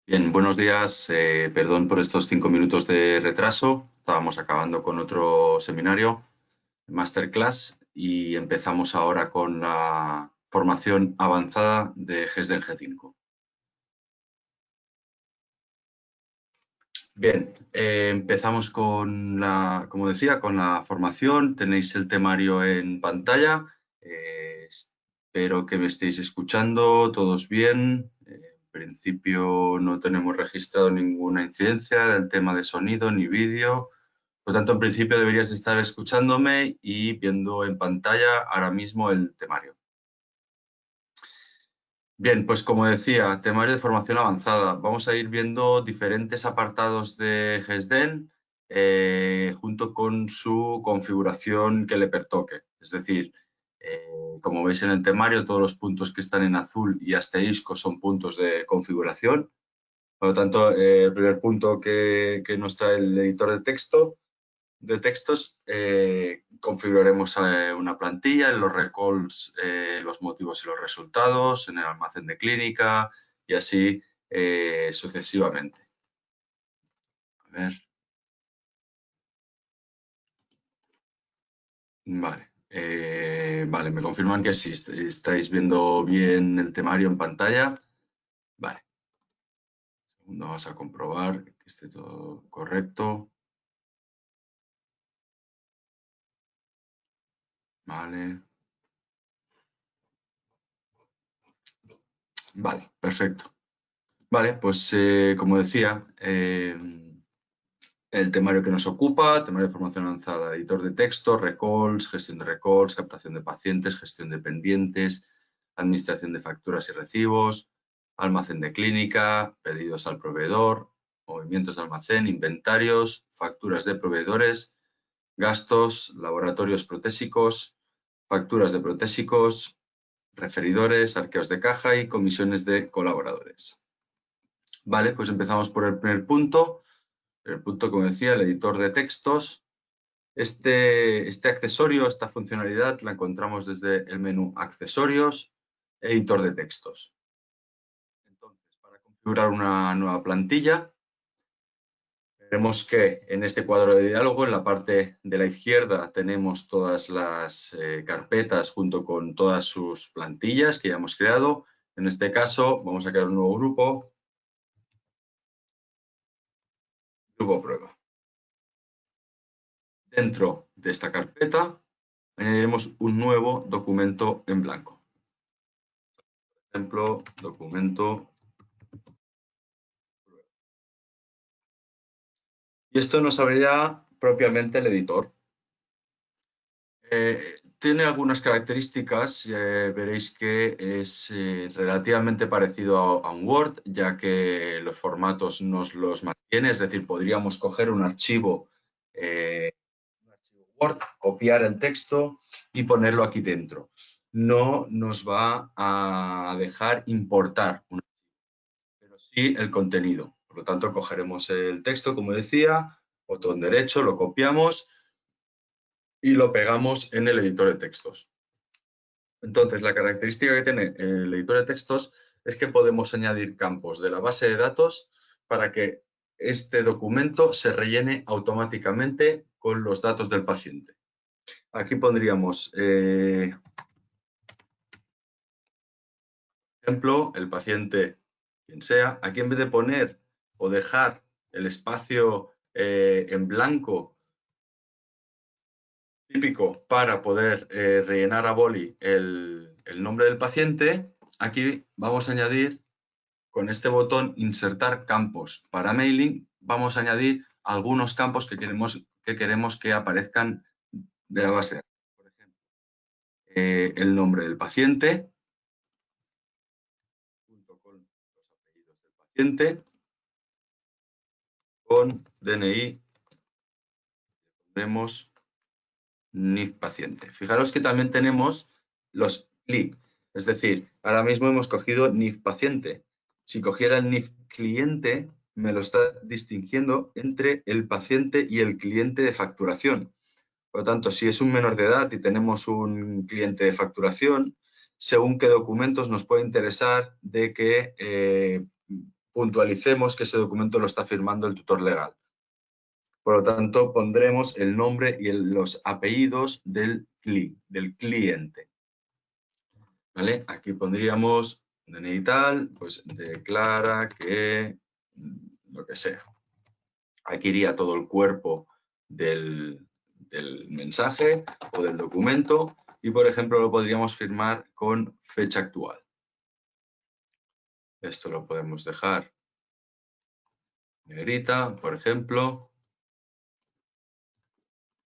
Bien, buenos días. Perdón por estos 5 minutos de retraso. Estábamos acabando con otro seminario, masterclass, y empezamos ahora con la formación avanzada de GESDEN G5. Bien, empezamos con como decía, con la formación. Tenéis el temario en pantalla. Espero que me estéis escuchando todos bien. En principio no tenemos registrado ninguna incidencia del tema de sonido ni vídeo. Por lo tanto, en principio deberías de estar escuchándome y viendo en pantalla ahora mismo el temario. Bien, pues como decía, temario de formación avanzada. Vamos a ir viendo diferentes apartados de GESDEN junto con su configuración que le pertoque. Es decir, como veis en el temario, todos los puntos que están en azul y asterisco son puntos de configuración. Por lo tanto, el primer punto que nos trae el editor de textos, configuraremos una plantilla, en los recalls, los motivos y los resultados, en el almacén de clínica y así sucesivamente. A ver. Vale. Vale, me confirman que sí, estáis viendo bien el temario en pantalla. Vale. Segundo, vamos a comprobar que esté todo correcto. Vale. Vale, perfecto. Vale, pues como decía, el temario que nos ocupa, temario de formación avanzada, editor de texto, recalls, gestión de recalls, captación de pacientes, gestión de pendientes, administración de facturas y recibos, almacén de clínica, pedidos al proveedor, movimientos de almacén, inventarios, facturas de proveedores, gastos, laboratorios protésicos, facturas de protésicos, referidores, arqueos de caja y comisiones de colaboradores. Vale, pues empezamos por el primer punto. El punto, como decía, el editor de textos. Este accesorio, esta funcionalidad, la encontramos desde el menú Accesorios, Editor de textos. Entonces, para configurar una nueva plantilla, veremos que en este cuadro de diálogo, en la parte de la izquierda, tenemos todas las carpetas junto con todas sus plantillas que ya hemos creado. En este caso, vamos a crear un nuevo grupo prueba. Dentro de esta carpeta añadiremos un nuevo documento en blanco. Por ejemplo, documento. Y esto nos abrirá propiamente el editor. Tiene algunas características, veréis que es relativamente parecido a un Word, ya que los formatos nos los mantiene, es decir, podríamos coger un archivo Word, copiar el texto y ponerlo aquí dentro. No nos va a dejar importar un archivo, pero sí el contenido. Por lo tanto, cogeremos el texto, como decía, botón derecho, lo copiamos y lo pegamos en el editor de textos. Entonces, la característica que tiene el editor de textos es que podemos añadir campos de la base de datos para que este documento se rellene automáticamente con los datos del paciente. Aquí pondríamos, por ejemplo, el paciente, quien sea. Aquí en vez de poner o dejar el espacio en blanco típico para poder rellenar a boli el nombre del paciente, aquí vamos a añadir con este botón insertar campos para mailing, vamos a añadir algunos campos que queremos que aparezcan de la base de datos. Por ejemplo, el nombre del paciente, junto con los apellidos del paciente, con DNI, ponemos NIF paciente. Fijaros que también tenemos los CLI, es decir, ahora mismo hemos cogido NIF paciente. Si cogiera el NIF cliente, me lo está distinguiendo entre el paciente y el cliente de facturación. Por lo tanto, si es un menor de edad y tenemos un cliente de facturación, según qué documentos nos puede interesar de que puntualicemos que ese documento lo está firmando el tutor legal. Por lo tanto, pondremos el nombre y los apellidos del cliente. ¿Vale? Aquí pondríamos DNI tal, pues declara que lo que sea. Aquí iría todo el cuerpo del mensaje o del documento y, por ejemplo, lo podríamos firmar con fecha actual. Esto lo podemos dejar negrita, por ejemplo.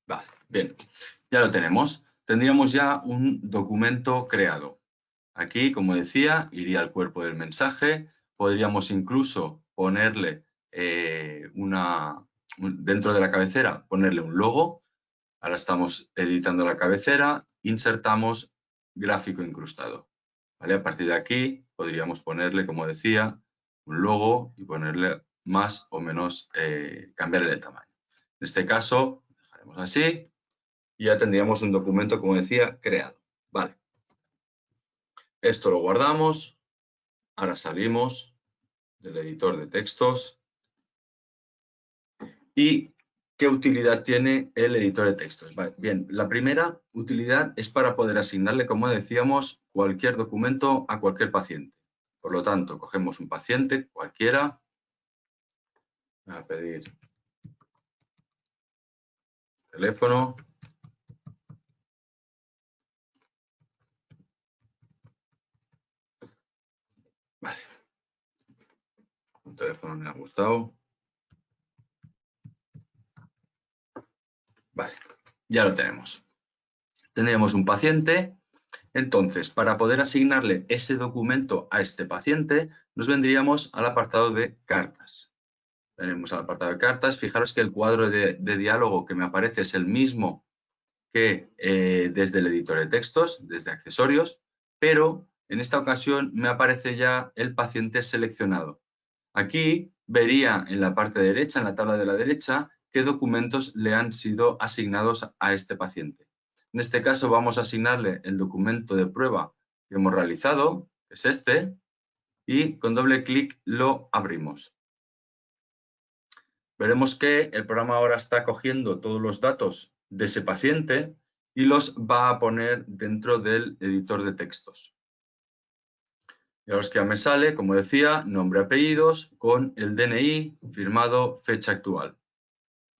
Vale, bien, ya lo tenemos. Tendríamos ya un documento creado. Aquí, como decía, iría al cuerpo del mensaje. Podríamos incluso ponerle dentro de la cabecera, ponerle un logo. Ahora estamos editando la cabecera, insertamos gráfico incrustado. ¿Vale? A partir de aquí podríamos ponerle, como decía, un logo y ponerle más o menos, cambiarle el tamaño. En este caso, dejaremos así y ya tendríamos un documento, como decía, creado. Vale. Esto lo guardamos. Ahora salimos del editor de textos. ¿Y qué utilidad tiene el editor de textos? Bien, la primera utilidad es para poder asignarle, como decíamos, cualquier documento a cualquier paciente. Por lo tanto, cogemos un paciente cualquiera. Voy a pedir teléfono. Vale. Un teléfono me ha gustado. Vale, ya lo tenemos. Tendríamos un paciente. Entonces, para poder asignarle ese documento a este paciente, nos vendríamos al apartado de cartas. Venimos al apartado de cartas. Fijaros que el cuadro de diálogo que me aparece es el mismo que desde el editor de textos, desde accesorios, pero en esta ocasión me aparece ya el paciente seleccionado. Aquí vería en la parte derecha, en la tabla de la derecha, qué documentos le han sido asignados a este paciente. En este caso vamos a asignarle el documento de prueba que hemos realizado, que es este, y con doble clic lo abrimos. Veremos que el programa ahora está cogiendo todos los datos de ese paciente y los va a poner dentro del editor de textos. Y ahora es que ya me sale, como decía, nombre, apellidos, con el DNI firmado, fecha actual.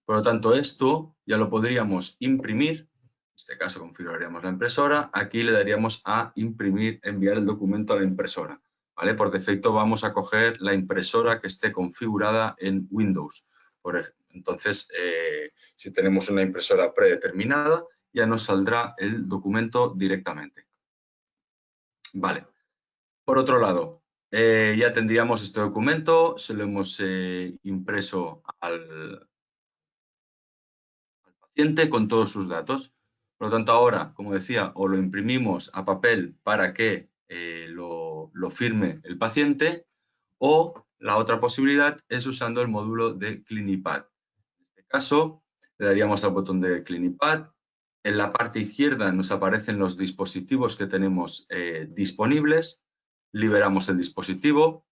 Por lo tanto, esto ya lo podríamos imprimir. En este caso configuraríamos la impresora. Aquí le daríamos a imprimir, enviar el documento a la impresora. ¿Vale? Por defecto vamos a coger la impresora que esté configurada en Windows. Entonces, si tenemos una impresora predeterminada, ya nos saldrá el documento directamente. Vale. Por otro lado, ya tendríamos este documento, se lo hemos impreso al paciente con todos sus datos. Por lo tanto, ahora, como decía, o lo imprimimos a papel para que lo firme el paciente, o la otra posibilidad es usando el módulo de Clinipad. En este caso, le daríamos al botón de Clinipad. En la parte izquierda nos aparecen los dispositivos que tenemos disponibles. Liberamos el dispositivo.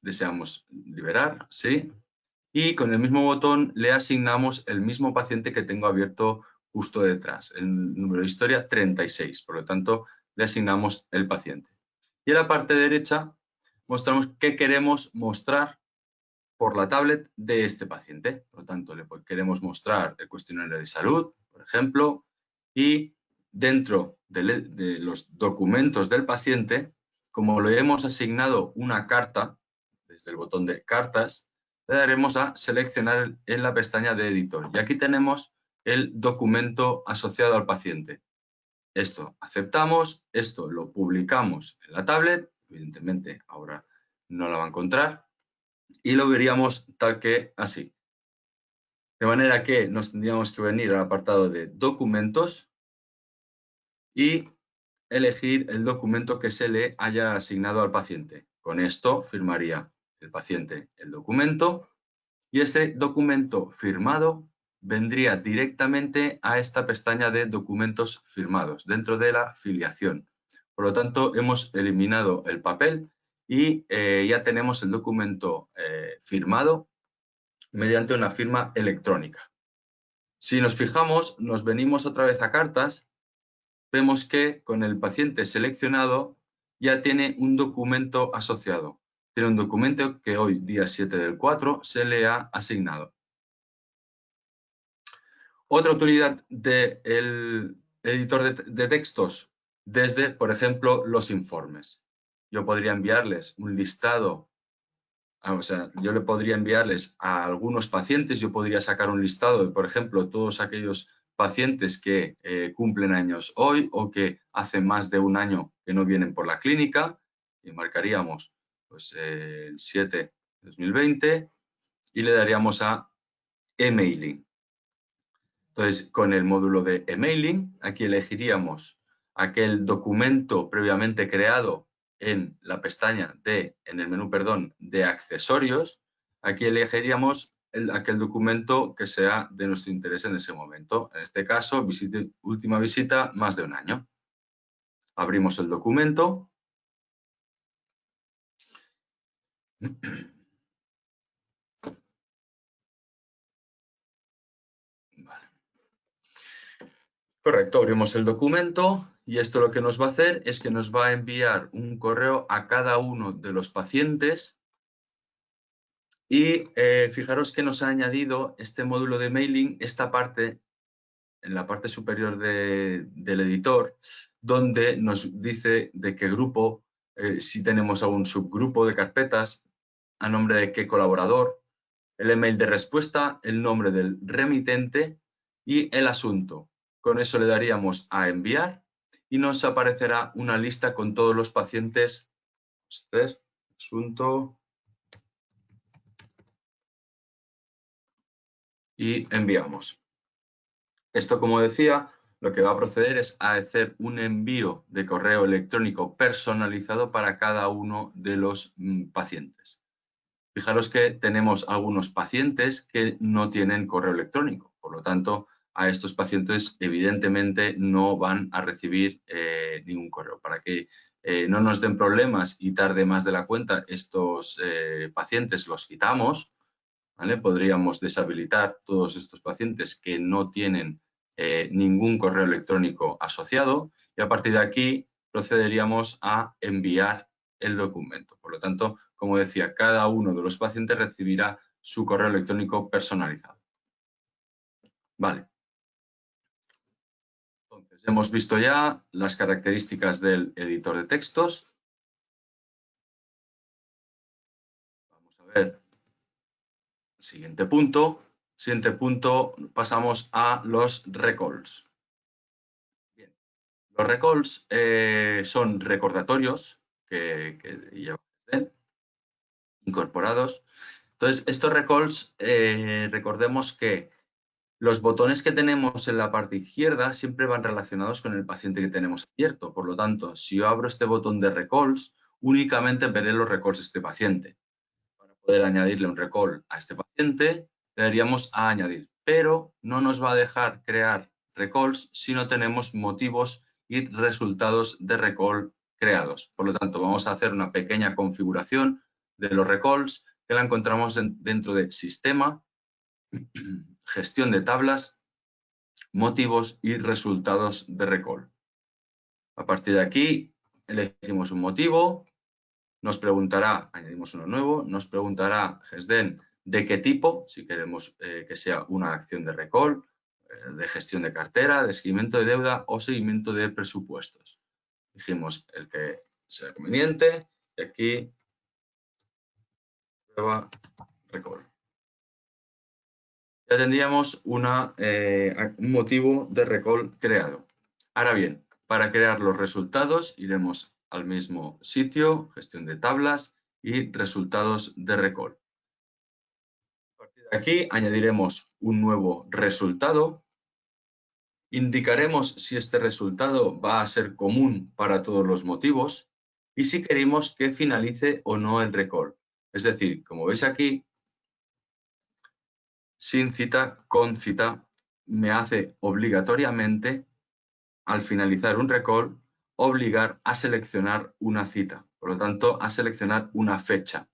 Deseamos liberar, sí. Y con el mismo botón le asignamos el mismo paciente que tengo abierto justo detrás, el número de historia 36. Por lo tanto, le asignamos el paciente. Y en la parte derecha mostramos qué queremos mostrar por la tablet de este paciente. Por lo tanto, le queremos mostrar el cuestionario de salud, por ejemplo, y dentro de los documentos del paciente, como le hemos asignado una carta, desde el botón de cartas, le daremos a seleccionar en la pestaña de editor. Y aquí tenemos el documento asociado al paciente. Esto aceptamos, esto lo publicamos en la tablet, evidentemente ahora no la va a encontrar, y lo veríamos tal que así. De manera que nos tendríamos que venir al apartado de documentos y elegir el documento que se le haya asignado al paciente. Con esto firmaría el paciente el documento y ese documento firmado vendría directamente a esta pestaña de documentos firmados dentro de la filiación. Por lo tanto, hemos eliminado el papel y ya tenemos el documento firmado mediante una firma electrónica. Si nos fijamos, nos venimos otra vez a cartas, vemos que con el paciente seleccionado ya tiene un documento asociado. Tiene un documento que hoy, día 7 del 4, se le ha asignado. Otra utilidad del editor de textos, desde, por ejemplo, los informes. Yo podría enviarles un listado, o sea, yo le podría enviarles a algunos pacientes, yo podría sacar un listado de, por ejemplo, todos aquellos pacientes que cumplen años hoy o que hace más de un año que no vienen por la clínica, y marcaríamos pues, el 7 de 2020 y le daríamos a emailing. Entonces, con el módulo de emailing, aquí elegiríamos aquel documento previamente creado en la pestaña en el menú, perdón, de accesorios. Aquí elegiríamos aquel documento que sea de nuestro interés en ese momento. En este caso, última visita, más de un año. Abrimos el documento. Vale. Correcto, abrimos el documento y esto lo que nos va a hacer es que nos va a enviar un correo a cada uno de los pacientes y fijaros que nos ha añadido este módulo de mailing, esta parte, en la parte superior del editor, donde nos dice de qué grupo, si tenemos algún subgrupo de carpetas, a nombre de qué colaborador, el email de respuesta, el nombre del remitente y el asunto. Con eso le daríamos a enviar y nos aparecerá una lista con todos los pacientes. Vamos a hacer asunto y enviamos. Esto, como decía, lo que va a proceder es a hacer un envío de correo electrónico personalizado para cada uno de los pacientes. Fijaros que tenemos algunos pacientes que no tienen correo electrónico, por lo tanto, a estos pacientes evidentemente no van a recibir ningún correo. Para que no nos den problemas y tarde más de la cuenta, estos pacientes los quitamos, ¿vale? Podríamos deshabilitar todos estos pacientes que no tienen ningún correo electrónico asociado y a partir de aquí procederíamos a enviar el documento. Por lo tanto, como decía, cada uno de los pacientes recibirá su correo electrónico personalizado. Vale. Entonces, hemos visto ya las características del editor de textos. Vamos a ver el siguiente punto. Siguiente punto, pasamos a los recalls. Bien. Los recalls son recordatorios que llevan incorporados. Entonces, estos recalls, recordemos que los botones que tenemos en la parte izquierda siempre van relacionados con el paciente que tenemos abierto. Por lo tanto, si yo abro este botón de recalls, únicamente veré los recalls de este paciente. Para poder añadirle un recall a este paciente, le daríamos a añadir, pero no nos va a dejar crear recalls si no tenemos motivos y resultados de recall creados. Por lo tanto, vamos a hacer una pequeña configuración de los recalls que la encontramos dentro de Sistema, Gestión de tablas, Motivos y resultados de recall. A partir de aquí, elegimos un motivo, nos preguntará, añadimos uno nuevo, nos preguntará GESDEN de qué tipo, si queremos que sea una acción de recall, de gestión de cartera, de seguimiento de deuda o seguimiento de presupuestos. Elegimos el que sea conveniente y aquí prueba recall. Ya tendríamos un motivo de recall creado. Ahora bien, para crear los resultados iremos al mismo sitio, gestión de tablas y resultados de recall. A partir de aquí añadiremos un nuevo resultado. Indicaremos si este resultado va a ser común para todos los motivos y si queremos que finalice o no el recall. Es decir, como veis aquí, sin cita, con cita, me hace obligatoriamente, al finalizar un recall, obligar a seleccionar una cita, por lo tanto, a seleccionar una fecha.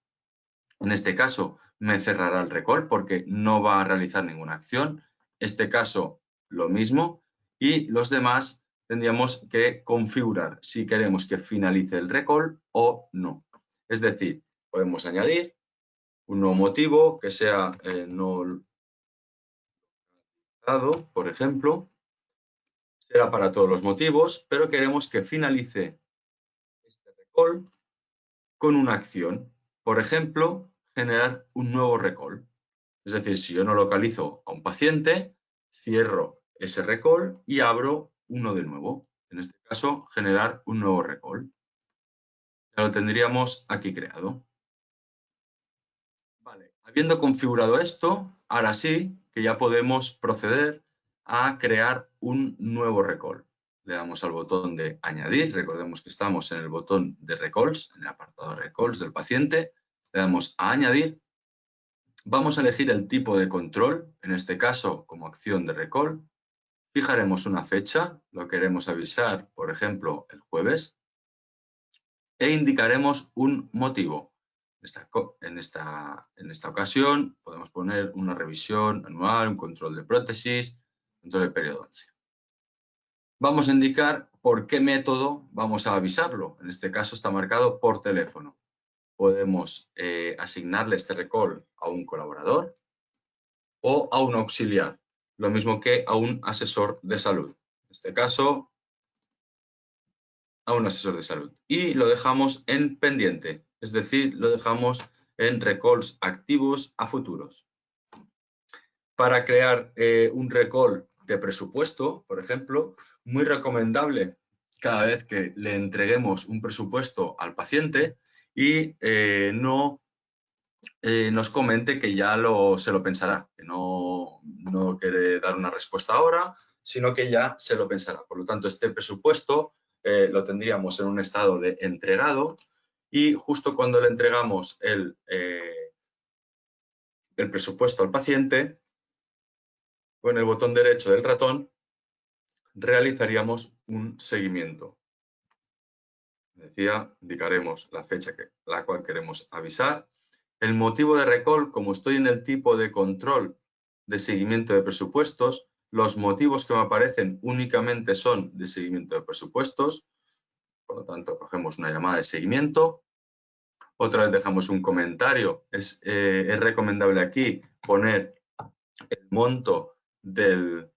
En este caso, me cerrará el recall porque no va a realizar ninguna acción. Este caso, lo mismo. Y los demás tendríamos que configurar si queremos que finalice el recall o no. Es decir, podemos añadir un nuevo motivo que sea no dado, por ejemplo. Será para todos los motivos, pero queremos que finalice este recall con una acción. Por ejemplo, generar un nuevo recall. Es decir, si yo no localizo a un paciente, cierro ese recall y abro uno de nuevo. En este caso, generar un nuevo recall. Ya lo tendríamos aquí creado. Vale, habiendo configurado esto, ahora sí que ya podemos proceder a crear un nuevo recall. Le damos al botón de añadir, recordemos que estamos en el botón de recalls, en el apartado de recalls del paciente, le damos a añadir. Vamos a elegir el tipo de control, en este caso como acción de recall. Fijaremos una fecha, lo queremos avisar, por ejemplo, el jueves, e indicaremos un motivo. En esta ocasión podemos poner una revisión anual, un control de prótesis, control de periodoncia. Vamos a indicar por qué método vamos a avisarlo. En este caso está marcado por teléfono. Podemos asignarle este recall a un colaborador o a un auxiliar, lo mismo que a un asesor de salud. En este caso, a un asesor de salud. Y lo dejamos en pendiente, es decir, lo dejamos en recalls activos a futuros. Para crear un recall de presupuesto, por ejemplo, muy recomendable cada vez que le entreguemos un presupuesto al paciente y no nos comente que ya se lo pensará, que no quiere dar una respuesta ahora, sino que ya se lo pensará. Por lo tanto, este presupuesto lo tendríamos en un estado de entregado y justo cuando le entregamos el presupuesto al paciente, con el botón derecho del ratón, realizaríamos un seguimiento. Decía, indicaremos la fecha la cual queremos avisar. El motivo de recall, como estoy en el tipo de control de seguimiento de presupuestos, los motivos que me aparecen únicamente son de seguimiento de presupuestos. Por lo tanto, cogemos una llamada de seguimiento. Otra vez dejamos un comentario. Es recomendable aquí poner el monto del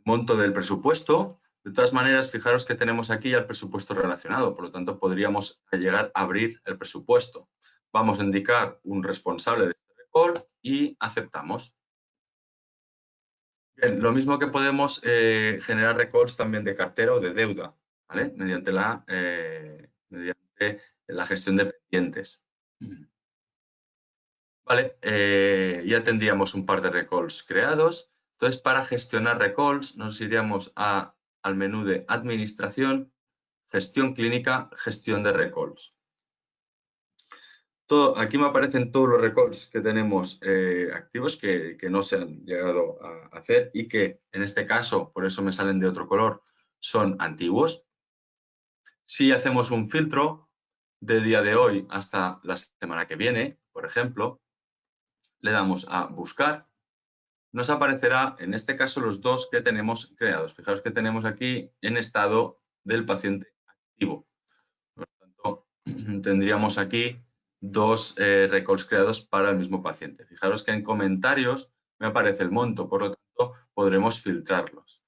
monto del presupuesto. De todas maneras, fijaros que tenemos aquí ya el presupuesto relacionado, por lo tanto podríamos llegar a abrir el presupuesto. Vamos a indicar un responsable de este recall y aceptamos. Bien, lo mismo que podemos generar recalls también de cartera o de deuda, ¿vale? Mediante la gestión de pendientes. Vale, ya tendríamos un par de recalls creados. Entonces, para gestionar recalls, nos iríamos al menú de Administración, Gestión Clínica, Gestión de Recalls. Aquí me aparecen todos los recalls que tenemos activos que no se han llegado a hacer y que, en este caso, por eso me salen de otro color, son antiguos. Si hacemos un filtro de día de hoy hasta la semana que viene, por ejemplo, le damos a Buscar. Nos aparecerá, en este caso, los dos que tenemos creados. Fijaros que tenemos aquí en estado del paciente activo. Por lo tanto, tendríamos aquí dos recalls creados para el mismo paciente. Fijaros que en comentarios me aparece el monto, por lo tanto, podremos filtrarlos.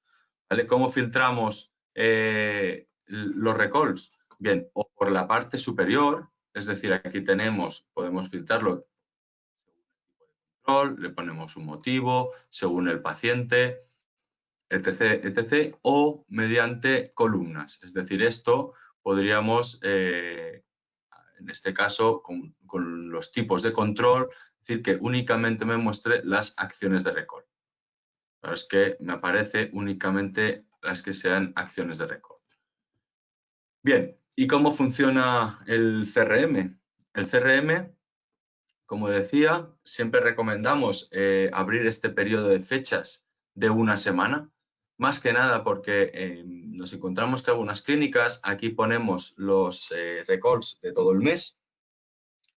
¿Vale? ¿Cómo filtramos los recalls? Bien, o por la parte superior, es decir, aquí podemos filtrarlo, le ponemos un motivo, según el paciente, etc., etc., o mediante columnas. Es decir, esto podríamos, en este caso, con los tipos de control, decir que únicamente me muestre las acciones de recall. Pero es que me aparece únicamente las que sean acciones de recall. Bien, ¿y cómo funciona el CRM? El CRM, como decía, siempre recomendamos abrir este periodo de fechas de una semana, más que nada porque nos encontramos que algunas clínicas, aquí ponemos los recalls de todo el mes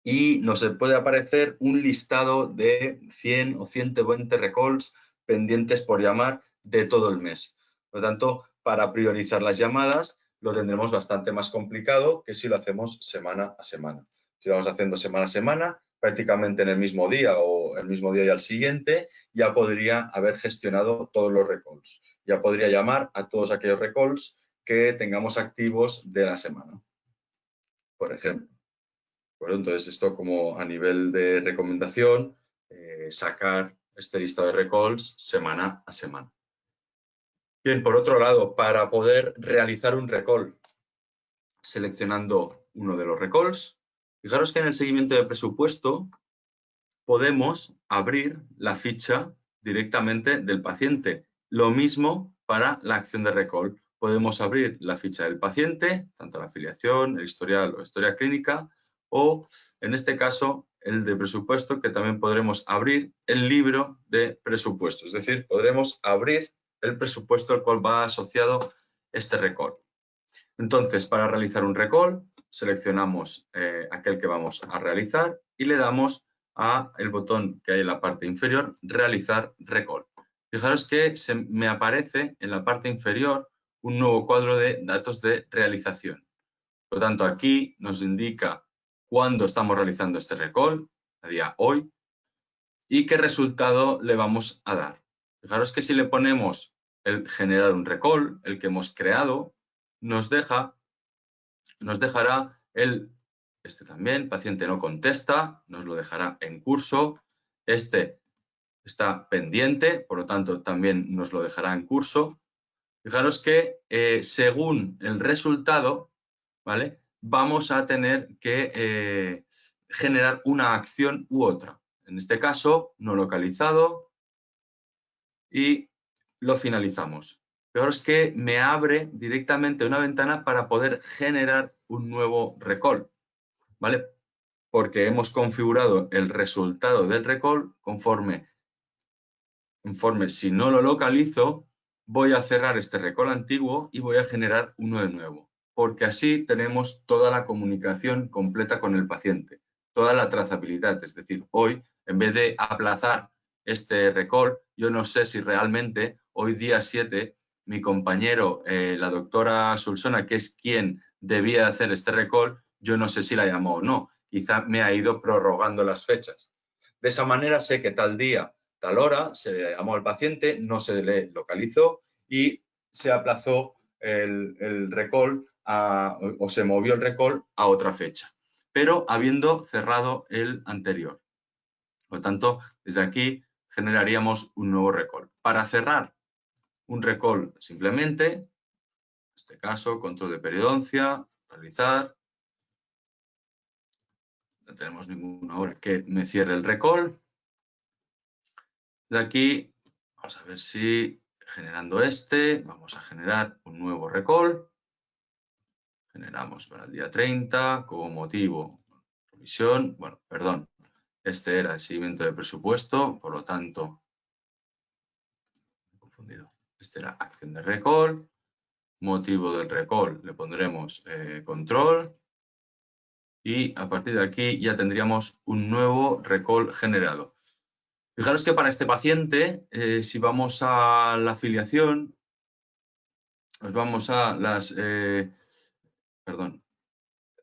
y nos puede aparecer un listado de 100 o 120 recalls pendientes por llamar de todo el mes. Por lo tanto, para priorizar las llamadas lo tendremos bastante más complicado que si lo hacemos semana a semana. Si lo vamos haciendo semana a semana, prácticamente en el mismo día o el mismo día y al siguiente, ya podría haber gestionado todos los recalls. Ya podría llamar a todos aquellos recalls que tengamos activos de la semana, por ejemplo. Bueno, entonces, esto como a nivel de recomendación, sacar este listado de recalls semana a semana. Bien, por otro lado, para poder realizar un recall seleccionando uno de los recalls, fijaros que en el seguimiento de presupuesto podemos abrir la ficha directamente del paciente. Lo mismo para la acción de recall. Podemos abrir la ficha del paciente, tanto la afiliación, el historial o historia clínica, o en este caso el de presupuesto, que también podremos abrir el libro de presupuesto. Es decir, podremos abrir el presupuesto al cual va asociado este recall. Entonces, para realizar un recall, seleccionamos aquel que vamos a realizar y le damos a el botón que hay en la parte inferior, realizar recall. Fijaros que me aparece en la parte inferior un nuevo cuadro de datos de realización. Por lo tanto, aquí nos indica cuándo estamos realizando este recall, a día hoy, y qué resultado le vamos a dar. Fijaros que si le ponemos el generar un recall, el que hemos creado, nos dejará este también, paciente no contesta, nos lo dejará en curso, este está pendiente, por lo tanto también nos lo dejará en curso. Fijaros que según el resultado, ¿vale?, vamos a tener que generar una acción u otra. En este caso, no localizado y lo finalizamos. Fijaros que me abre directamente una ventana para poder generar un nuevo recall, ¿vale? Porque hemos configurado el resultado del recall conforme si no lo localizo, voy a cerrar este recall antiguo y voy a generar uno de nuevo, porque así tenemos toda la comunicación completa con el paciente, toda la trazabilidad. Es decir, hoy, en vez de aplazar este recall, yo no sé si realmente hoy día 7 mi compañero, la doctora Solsona, que es quien debía hacer este recall, yo no sé si la llamó o no. Quizá me ha ido prorrogando las fechas. De esa manera sé que tal día, tal hora, se le llamó al paciente, no se le localizó y se aplazó el recall o se movió el recall a otra fecha, pero habiendo cerrado el anterior. Por lo tanto, desde aquí generaríamos un nuevo recall. Para cerrar un recall, simplemente, en este caso, control de periodoncia, realizar. No tenemos ninguna hora que me cierre el recall. De aquí, vamos a ver si generando vamos a generar un nuevo recall. Generamos para el día 30, como motivo, revisión, bueno, perdón, este era el seguimiento de presupuesto, por lo tanto, me he confundido, este era acción de recall, motivo del recall le pondremos control y a partir de aquí ya tendríamos un nuevo recall generado. Fijaros que para este paciente, si vamos a la afiliación, nos vamos a las, perdón,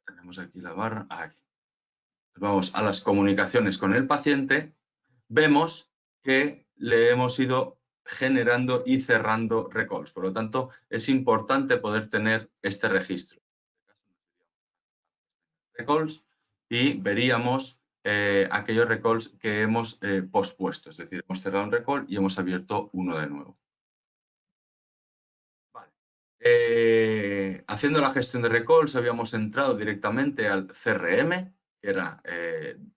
tenemos aquí la barra, aquí. Nos vamos a las comunicaciones con el paciente, vemos que le hemos ido generando y cerrando recalls. Por lo tanto, es importante poder tener este registro. Recalls y veríamos aquellos recalls que hemos pospuesto, es decir, hemos cerrado un recall y hemos abierto uno de nuevo. Vale. Haciendo la gestión de recalls habíamos entrado directamente al CRM, que era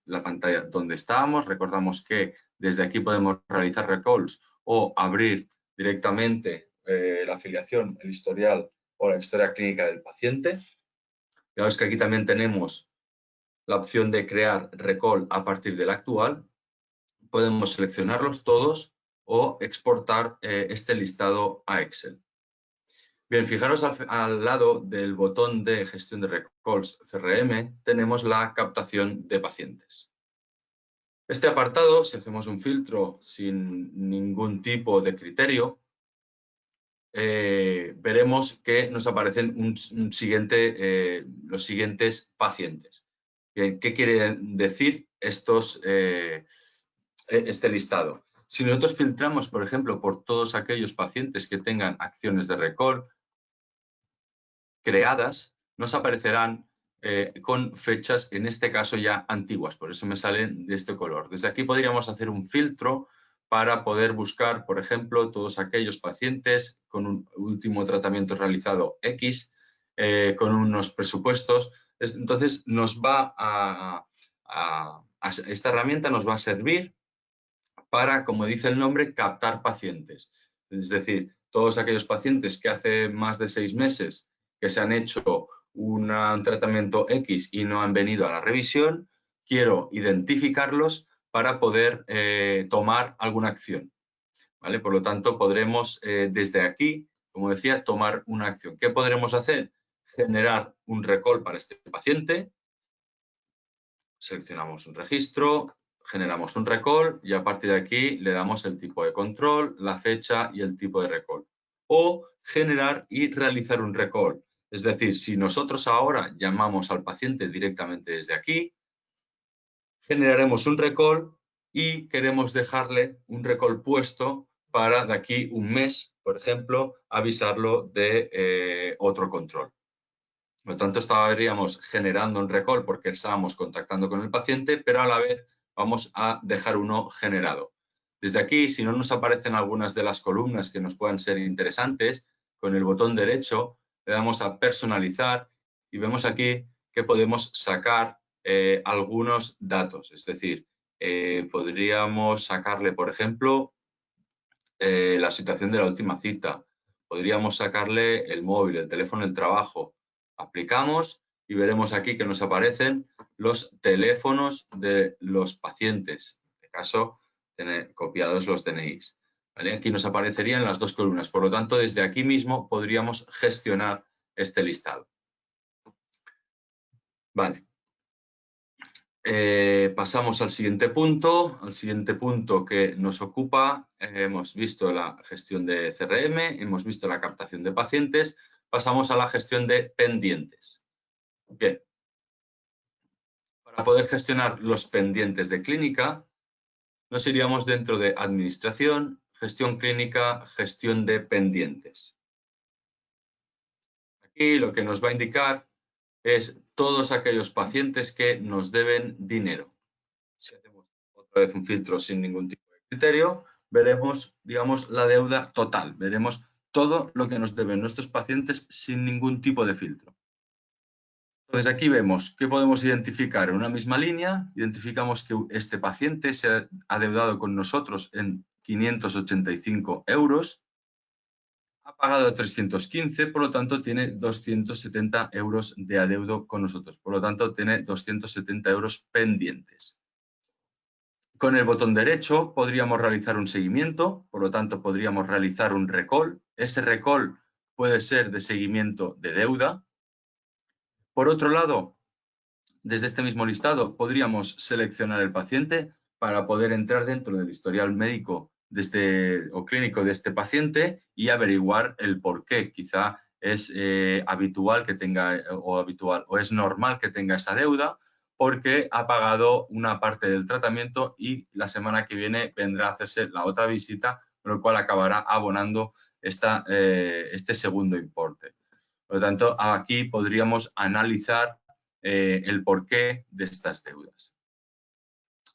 la pantalla donde estábamos. Recordamos que desde aquí podemos realizar recalls o abrir directamente la afiliación, el historial o la historia clínica del paciente. Veamos que aquí también tenemos la opción de crear recall a partir del actual. Podemos seleccionarlos todos o exportar este listado a Excel. Bien, fijaros al lado del botón de gestión de recalls CRM tenemos la captación de pacientes. Este apartado, si hacemos un filtro sin ningún tipo de criterio, veremos que nos aparecen los siguientes pacientes. Bien, ¿qué quiere decir este listado? Si nosotros filtramos, por ejemplo, por todos aquellos pacientes que tengan acciones de recall creadas, nos aparecerán con fechas, en este caso ya antiguas, por eso me salen de este color. Desde aquí podríamos hacer un filtro para poder buscar, por ejemplo, todos aquellos pacientes con un último tratamiento realizado X, con unos presupuestos. Entonces, esta herramienta nos va a servir para, como dice el nombre, captar pacientes. Es decir, todos aquellos pacientes que hace más de 6 meses que se han hecho un tratamiento X y no han venido a la revisión, quiero identificarlos para poder tomar alguna acción. ¿Vale? Por lo tanto, podremos desde aquí, como decía, tomar una acción. ¿Qué podremos hacer? Generar un recall para este paciente. Seleccionamos un registro, generamos un recall y a partir de aquí le damos el tipo de control, la fecha y el tipo de recall. O generar y realizar un recall. Es decir, si nosotros ahora llamamos al paciente directamente desde aquí, generaremos un recall y queremos dejarle un recall puesto para de aquí un mes, por ejemplo, avisarlo de otro control. Por lo tanto, estaríamos generando un recall porque estábamos contactando con el paciente, pero a la vez vamos a dejar uno generado. Desde aquí, si no nos aparecen algunas de las columnas que nos puedan ser interesantes, con el botón derecho le damos a personalizar y vemos aquí que podemos sacar algunos datos. Es decir, podríamos sacarle, por ejemplo, la situación de la última cita. Podríamos sacarle el móvil, el teléfono del trabajo. Aplicamos y veremos aquí que nos aparecen los teléfonos de los pacientes. En este caso, copiados los DNIs. ¿Vale? Aquí nos aparecerían las dos columnas. Por lo tanto, desde aquí mismo podríamos gestionar este listado. Vale. Pasamos al siguiente punto que nos ocupa. Hemos visto la gestión de CRM, hemos visto la captación de pacientes, pasamos a la gestión de pendientes. Bien, para poder gestionar los pendientes de clínica, nos iríamos dentro de administración, gestión clínica, gestión de pendientes. Aquí lo que nos va a indicar es todos aquellos pacientes que nos deben dinero. Si hacemos otra vez un filtro sin ningún tipo de criterio, veremos, digamos, la deuda total. Veremos todo lo que nos deben nuestros pacientes sin ningún tipo de filtro. Entonces, aquí vemos que podemos identificar en una misma línea, identificamos que este paciente se ha adeudado con nosotros en 585 euros, ha pagado 315, por lo tanto tiene 270 euros de adeudo con nosotros. Por lo tanto, tiene 270 euros pendientes. Con el botón derecho podríamos realizar un seguimiento, por lo tanto podríamos realizar un recall. Ese recall puede ser de seguimiento de deuda. Por otro lado, desde este mismo listado podríamos seleccionar el paciente para poder entrar dentro del historial médico o clínico de este paciente y averiguar el por qué. Quizá es habitual que tenga o es normal que tenga esa deuda porque ha pagado una parte del tratamiento y la semana que viene vendrá a hacerse la otra visita, con lo cual acabará abonando este segundo importe. Por lo tanto, aquí podríamos analizar el porqué de estas deudas.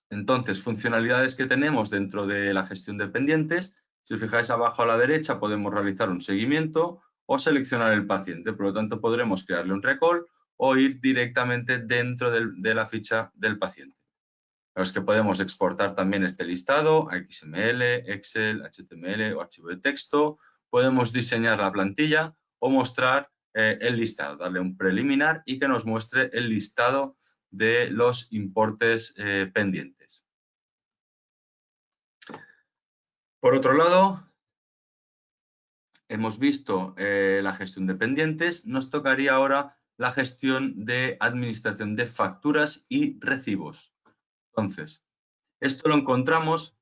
Entonces, funcionalidades que tenemos dentro de la gestión de pendientes. Si os fijáis abajo a la derecha, podemos realizar un seguimiento o seleccionar el paciente. Por lo tanto, podremos crearle un recall o ir directamente dentro de la ficha del paciente. Los que podemos exportar también este listado a XML, Excel, HTML o archivo de texto. Podemos diseñar la plantilla o mostrar el listado, darle un preliminar y que nos muestre el listado de los importes pendientes. Por otro lado, hemos visto la gestión de pendientes, nos tocaría ahora la gestión de administración de facturas y recibos. Entonces, esto lo encontramos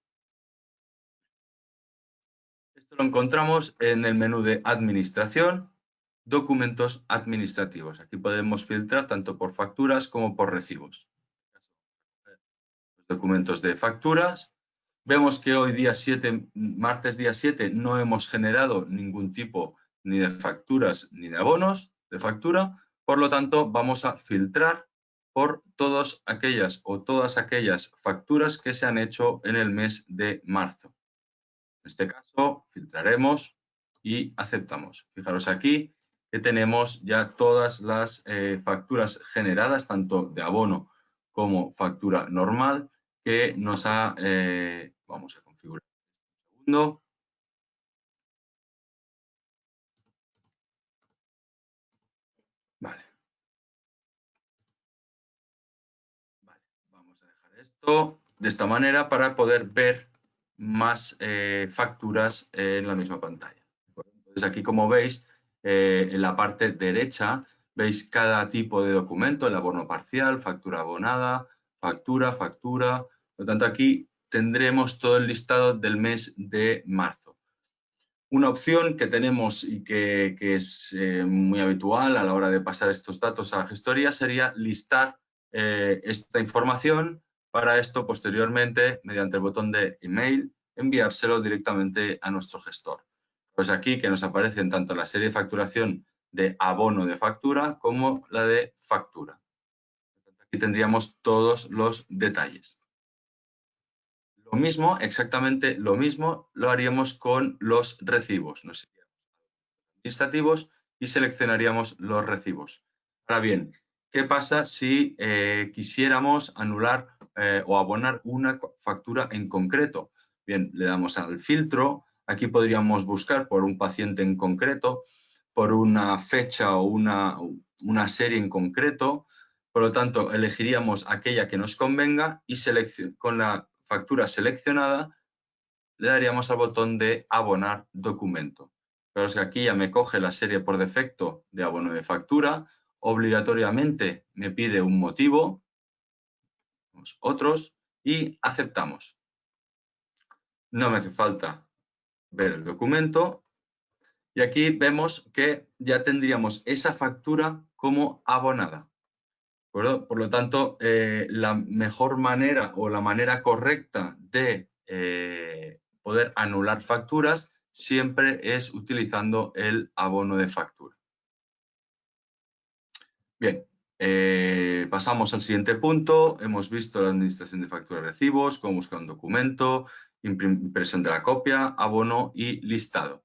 en el menú de Administración, Documentos administrativos. Aquí podemos filtrar tanto por facturas como por recibos. Los documentos de facturas. Vemos que hoy día 7, martes día 7, no hemos generado ningún tipo ni de facturas ni de abonos de factura. Por lo tanto, vamos a filtrar por todas aquellas facturas que se han hecho en el mes de marzo. En este caso, filtraremos y aceptamos. Fijaros aquí que tenemos ya todas las facturas generadas, tanto de abono como factura normal, que nos ha... vamos a configurar un segundo. Vale. Vamos a dejar esto de esta manera para poder ver más facturas en la misma pantalla. Entonces aquí, como veis, en la parte derecha veis cada tipo de documento, el abono parcial, factura abonada, factura. Por lo tanto, aquí tendremos todo el listado del mes de marzo. Una opción que tenemos y que es muy habitual a la hora de pasar estos datos a la gestoría sería listar esta información. Para esto, posteriormente, mediante el botón de email, enviárselo directamente a nuestro gestor. Pues aquí que nos aparecen tanto la serie de facturación de abono de factura como la de factura. Aquí tendríamos todos los detalles. Lo mismo, exactamente lo mismo, lo haríamos con los recibos. Nos iríamos a administrativos y seleccionaríamos los recibos. Ahora bien, ¿qué pasa si quisiéramos anular o abonar una factura en concreto? Bien, le damos al filtro. Aquí podríamos buscar por un paciente en concreto, por una fecha o una serie en concreto. Por lo tanto, elegiríamos aquella que nos convenga y con la factura seleccionada le daríamos al botón de abonar documento. Pero es que aquí ya me coge la serie por defecto de abono de factura, obligatoriamente me pide un motivo, otros, y aceptamos. No me hace falta ver el documento y aquí vemos que ya tendríamos esa factura como abonada. Por lo tanto, la mejor manera o la manera correcta de poder anular facturas siempre es utilizando el abono de factura. Bien, pasamos al siguiente punto. Hemos visto la administración de facturas y recibos, cómo buscar un documento, impresión de la copia, abono y listado.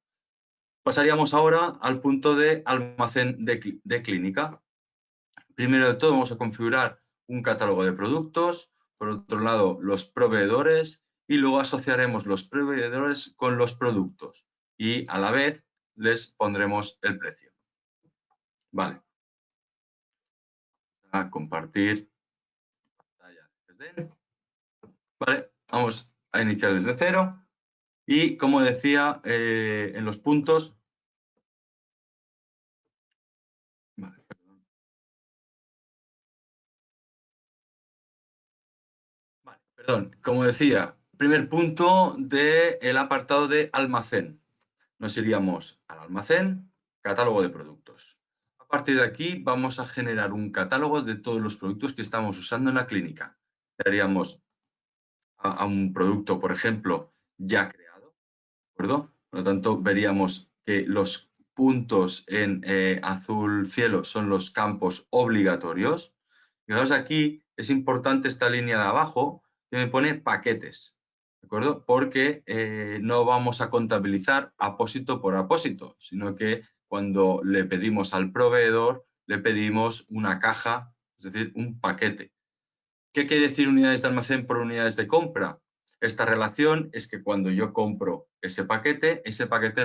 Pasaríamos ahora al punto de almacén de clínica. Primero de todo vamos a configurar un catálogo de productos, por otro lado los proveedores y luego asociaremos los proveedores con los productos y a la vez les pondremos el precio. Vale. A compartir pantalla. Vale, vamos a iniciar desde cero y como decía en los puntos. Vale, perdón. Vale, perdón, como decía, primer punto del apartado de almacén. Nos iríamos al almacén, catálogo de productos. A partir de aquí vamos a generar un catálogo de todos los productos que estamos usando en la clínica. Le haríamos a un producto, por ejemplo, ya creado, ¿de acuerdo? Por lo tanto, veríamos que los puntos en azul cielo son los campos obligatorios. Fijaos aquí, es importante esta línea de abajo que me pone paquetes, ¿de acuerdo? Porque no vamos a contabilizar apósito por apósito, sino que cuando le pedimos al proveedor, le pedimos una caja, es decir, un paquete. ¿Qué quiere decir unidades de almacén por unidades de compra? Esta relación es que cuando yo compro ese paquete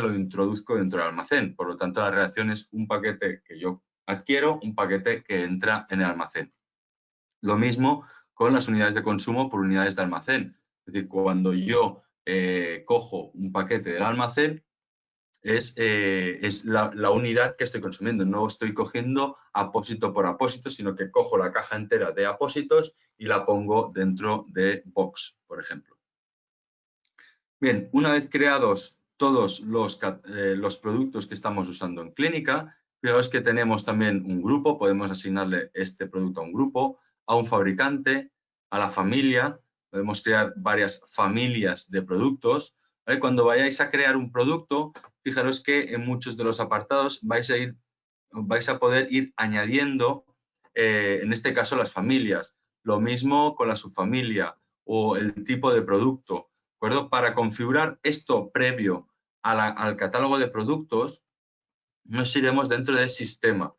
lo introduzco dentro del almacén. Por lo tanto, la relación es un paquete que yo adquiero, un paquete que entra en el almacén. Lo mismo con las unidades de consumo por unidades de almacén. Es decir, cuando yo cojo un paquete del almacén, es la unidad que estoy consumiendo. No estoy cogiendo apósito por apósito, sino que cojo la caja entera de apósitos y la pongo dentro de Box, por ejemplo. Bien, una vez creados todos los productos que estamos usando en clínica, fijaos que tenemos también un grupo, podemos asignarle este producto a un grupo, a un fabricante, a la familia, podemos crear varias familias de productos. ¿Vale? Cuando vayáis a crear un producto, fijaros que en muchos de los apartados vais a poder ir añadiendo, en este caso, las familias. Lo mismo con la subfamilia o el tipo de producto. ¿De acuerdo? Para configurar esto previo al catálogo de productos, nos iremos dentro del sistema.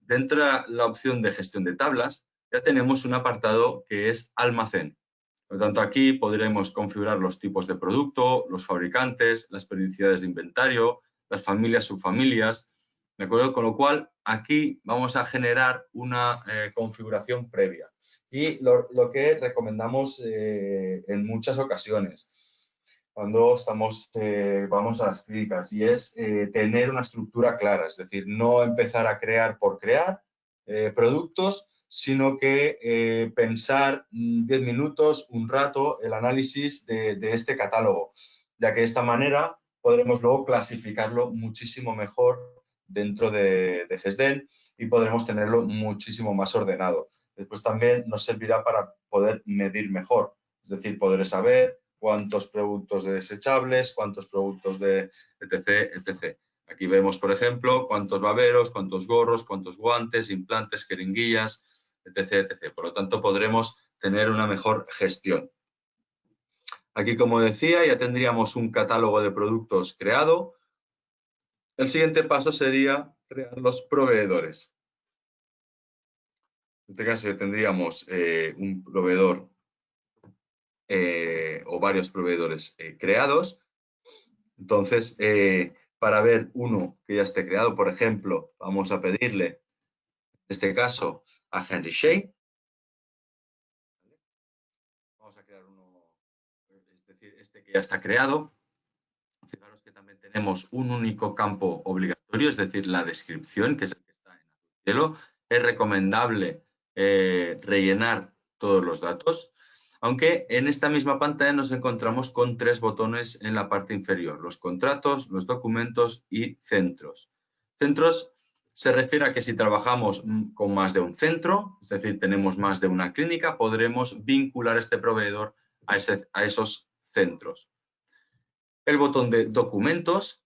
Dentro de la opción de gestión de tablas, ya tenemos un apartado que es almacén. Por lo tanto, aquí podremos configurar los tipos de producto, los fabricantes, las periodicidades de inventario, las familias, subfamilias, ¿de acuerdo? Con lo cual, aquí vamos a generar una configuración previa. Y lo que recomendamos en muchas ocasiones, cuando vamos a las clínicas, y es tener una estructura clara, es decir, no empezar a crear por crear productos, sino que pensar 10 minutos, un rato, el análisis de este catálogo, ya que de esta manera podremos luego clasificarlo muchísimo mejor dentro de GESDEN y podremos tenerlo muchísimo más ordenado. Después también nos servirá para poder medir mejor, es decir, podré saber cuántos productos de desechables, cuántos productos de etc, etc. Aquí vemos, por ejemplo, cuántos baberos, cuántos gorros, cuántos guantes, implantes, jeringuillas, etc, etc. Por lo tanto, podremos tener una mejor gestión. Aquí, como decía, ya tendríamos un catálogo de productos creado. El siguiente paso sería crear los proveedores. En este caso ya tendríamos un proveedor o varios proveedores creados. Entonces, para ver uno que ya esté creado, por ejemplo, vamos a pedirle, en este caso, a Henry Shea. Vamos a crear uno, es decir, este que ya está creado. Fijaros que también tenemos un único campo obligatorio, es decir, la descripción, que es el que está en azul cielo. Es recomendable rellenar todos los datos, aunque en esta misma pantalla nos encontramos con 3 botones en la parte inferior: los contratos, los documentos y centros. Centros se refiere a que si trabajamos con más de un centro, es decir, tenemos más de una clínica, podremos vincular este proveedor a esos centros. El botón de documentos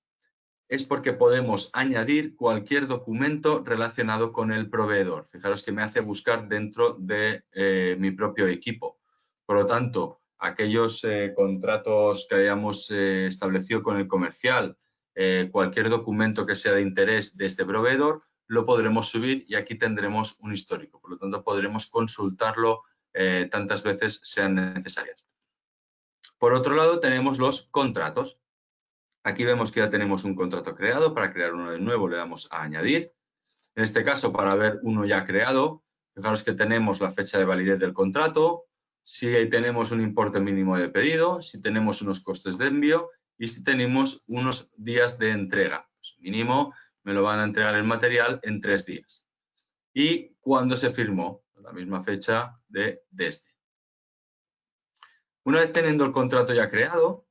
es porque podemos añadir cualquier documento relacionado con el proveedor. Fijaros que me hace buscar dentro de mi propio equipo. Por lo tanto, aquellos contratos que hayamos establecido con el comercial, cualquier documento que sea de interés de este proveedor, lo podremos subir y aquí tendremos un histórico. Por lo tanto, podremos consultarlo tantas veces sean necesarias. Por otro lado, tenemos los contratos. Aquí vemos que ya tenemos un contrato creado. Para crear uno de nuevo le damos a añadir. En este caso, para ver uno ya creado, fijaros que tenemos la fecha de validez del contrato, si tenemos un importe mínimo de pedido, si tenemos unos costes de envío y si tenemos unos días de entrega. Pues mínimo me lo van a entregar el material en 3 días. Y cuándo se firmó, la misma fecha de desde. Una vez teniendo el contrato ya creado,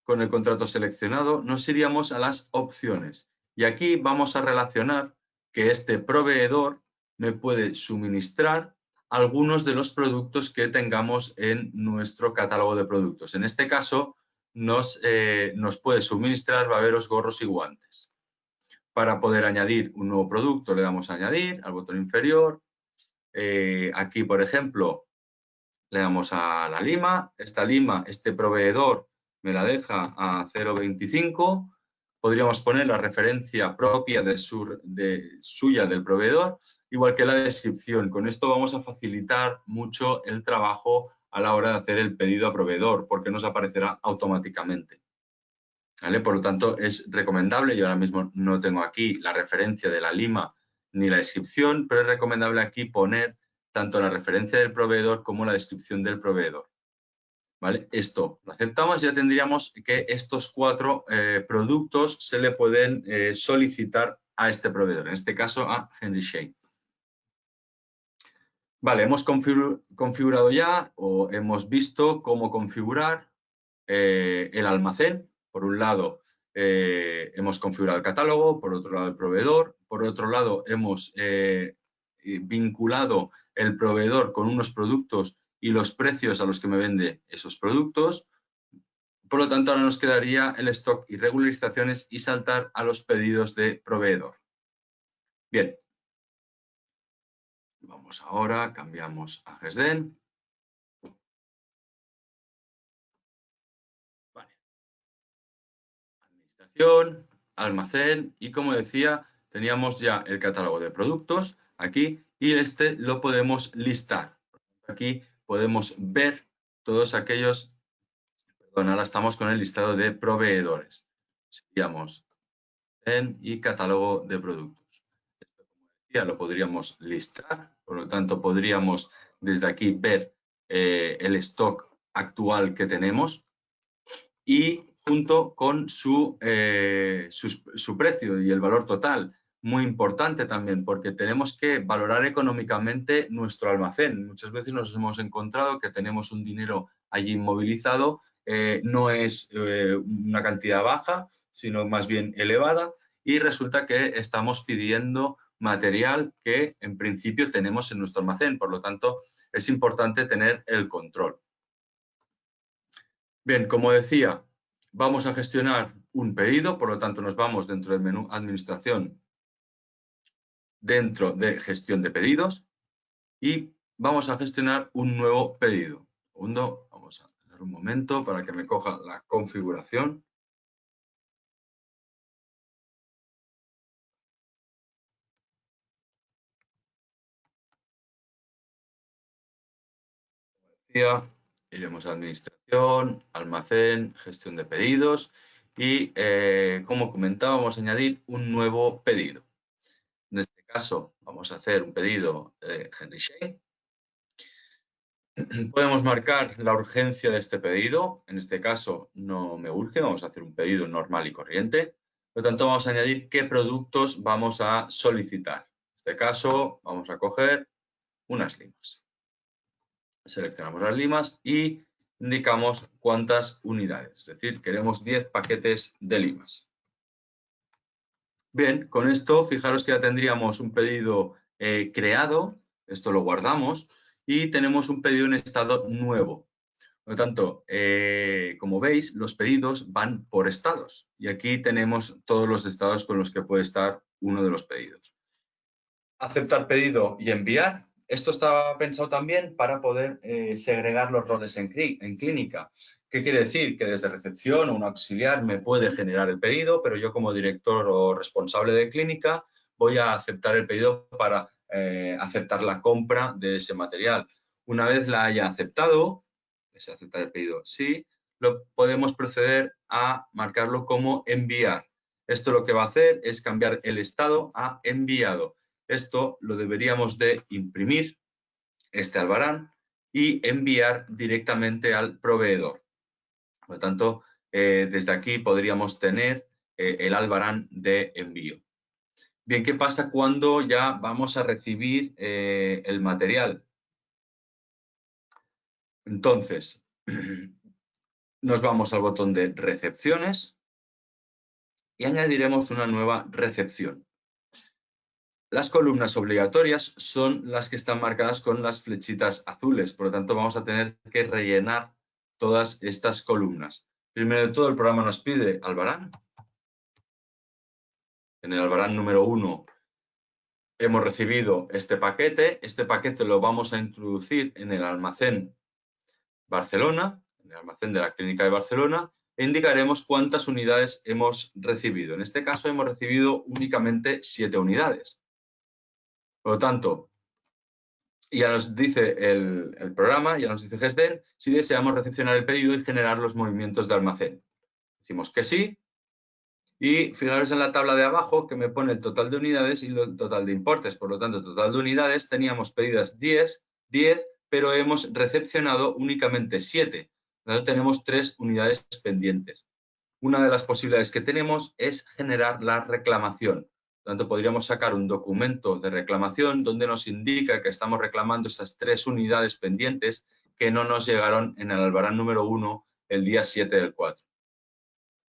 con el contrato seleccionado, nos iríamos a las opciones. Y aquí vamos a relacionar que este proveedor me puede suministrar algunos de los productos que tengamos en nuestro catálogo de productos. En este caso, nos puede suministrar baberos, gorros y guantes. Para poder añadir un nuevo producto, le damos a añadir al botón inferior. Aquí, por ejemplo, le damos a la lima. Esta lima, este proveedor, me la deja a 0,25. Podríamos poner la referencia propia suya del proveedor, igual que la descripción. Con esto vamos a facilitar mucho el trabajo a la hora de hacer el pedido a proveedor, porque nos aparecerá automáticamente. ¿Vale? Por lo tanto, es recomendable, yo ahora mismo no tengo aquí la referencia de la lima ni la descripción, pero es recomendable aquí poner tanto la referencia del proveedor como la descripción del proveedor. ¿Vale? Esto lo aceptamos, ya tendríamos que estos 4 productos se le pueden solicitar a este proveedor, en este caso a Henry Schein. Vale, hemos configurado ya o hemos visto cómo configurar el almacén. Por un lado, hemos configurado el catálogo, por otro lado el proveedor, por otro lado hemos vinculado el proveedor con unos productos y los precios a los que me vende esos productos. Por lo tanto, ahora nos quedaría el stock y regularizaciones y saltar a los pedidos de proveedor. Bien. Vamos ahora, cambiamos a GESDEN. Vale. Administración, almacén y como decía, teníamos ya el catálogo de productos aquí y este lo podemos listar. Aquí podemos ver todos aquellos, perdón, ahora estamos con el listado de proveedores. Seríamos en y catálogo de productos. Esto, como decía, lo podríamos listar, por lo tanto podríamos desde aquí ver el stock actual que tenemos y junto con su precio y el valor total. Muy importante también porque tenemos que valorar económicamente nuestro almacén. Muchas veces nos hemos encontrado que tenemos un dinero allí inmovilizado, no es una cantidad baja, sino más bien elevada y resulta que estamos pidiendo material que en principio tenemos en nuestro almacén. Por lo tanto, es importante tener el control. Bien, como decía, vamos a gestionar un pedido, por lo tanto nos vamos dentro del menú Administración, dentro de Gestión de pedidos y vamos a gestionar un nuevo pedido. Segundo, vamos a dar un momento para que me coja la configuración. Iremos a Administración, Almacén, Gestión de pedidos y, como comentaba, vamos a añadir un nuevo pedido. En este caso, vamos a hacer un pedido Henry Schein. Podemos marcar la urgencia de este pedido. En este caso, no me urge, vamos a hacer un pedido normal y corriente. Por lo tanto, vamos a añadir qué productos vamos a solicitar. En este caso, vamos a coger unas limas. Seleccionamos las limas y indicamos cuántas unidades, es decir, queremos 10 paquetes de limas. Bien, con esto, fijaros que ya tendríamos un pedido creado, esto lo guardamos, y tenemos un pedido en estado nuevo. Por lo tanto, como veis, los pedidos van por estados, y aquí tenemos todos los estados con los que puede estar uno de los pedidos. Aceptar pedido y enviar. Esto está pensado también para poder segregar los roles en clínica. ¿Qué quiere decir? Que desde recepción o un auxiliar me puede generar el pedido, pero yo como director o responsable de clínica voy a aceptar el pedido para aceptar la compra de ese material. Una vez la haya aceptado, es aceptar el pedido, sí, lo podemos proceder a marcarlo como enviar. Esto lo que va a hacer es cambiar el estado a enviado. Esto lo deberíamos de imprimir, este albarán, y enviar directamente al proveedor. Por lo tanto, desde aquí podríamos tener el albarán de envío. Bien, ¿qué pasa cuando ya vamos a recibir el material? Entonces, nos vamos al botón de recepciones y añadiremos una nueva recepción. Las columnas obligatorias son las que están marcadas con las flechitas azules, por lo tanto vamos a tener que rellenar todas estas columnas. Primero de todo, el programa nos pide albarán. En el albarán número 1 hemos recibido este paquete lo vamos a introducir en el almacén Barcelona, en el almacén de la Clínica de Barcelona, e indicaremos cuántas unidades hemos recibido. En este caso hemos recibido únicamente 7 unidades. Por lo tanto, ya nos dice el programa, ya nos dice GESDEN, si deseamos recepcionar el pedido y generar los movimientos de almacén. Decimos que sí y fijaros en la tabla de abajo que me pone el total de unidades y el total de importes. Por lo tanto, el total de unidades teníamos pedidas 10, pero hemos recepcionado únicamente 7. Entonces tenemos 3 unidades pendientes. Una de las posibilidades que tenemos es generar la reclamación. Por lo tanto, podríamos sacar un documento de reclamación donde nos indica que estamos reclamando esas 3 unidades pendientes que no nos llegaron en el albarán número 1 el día 7 del 4.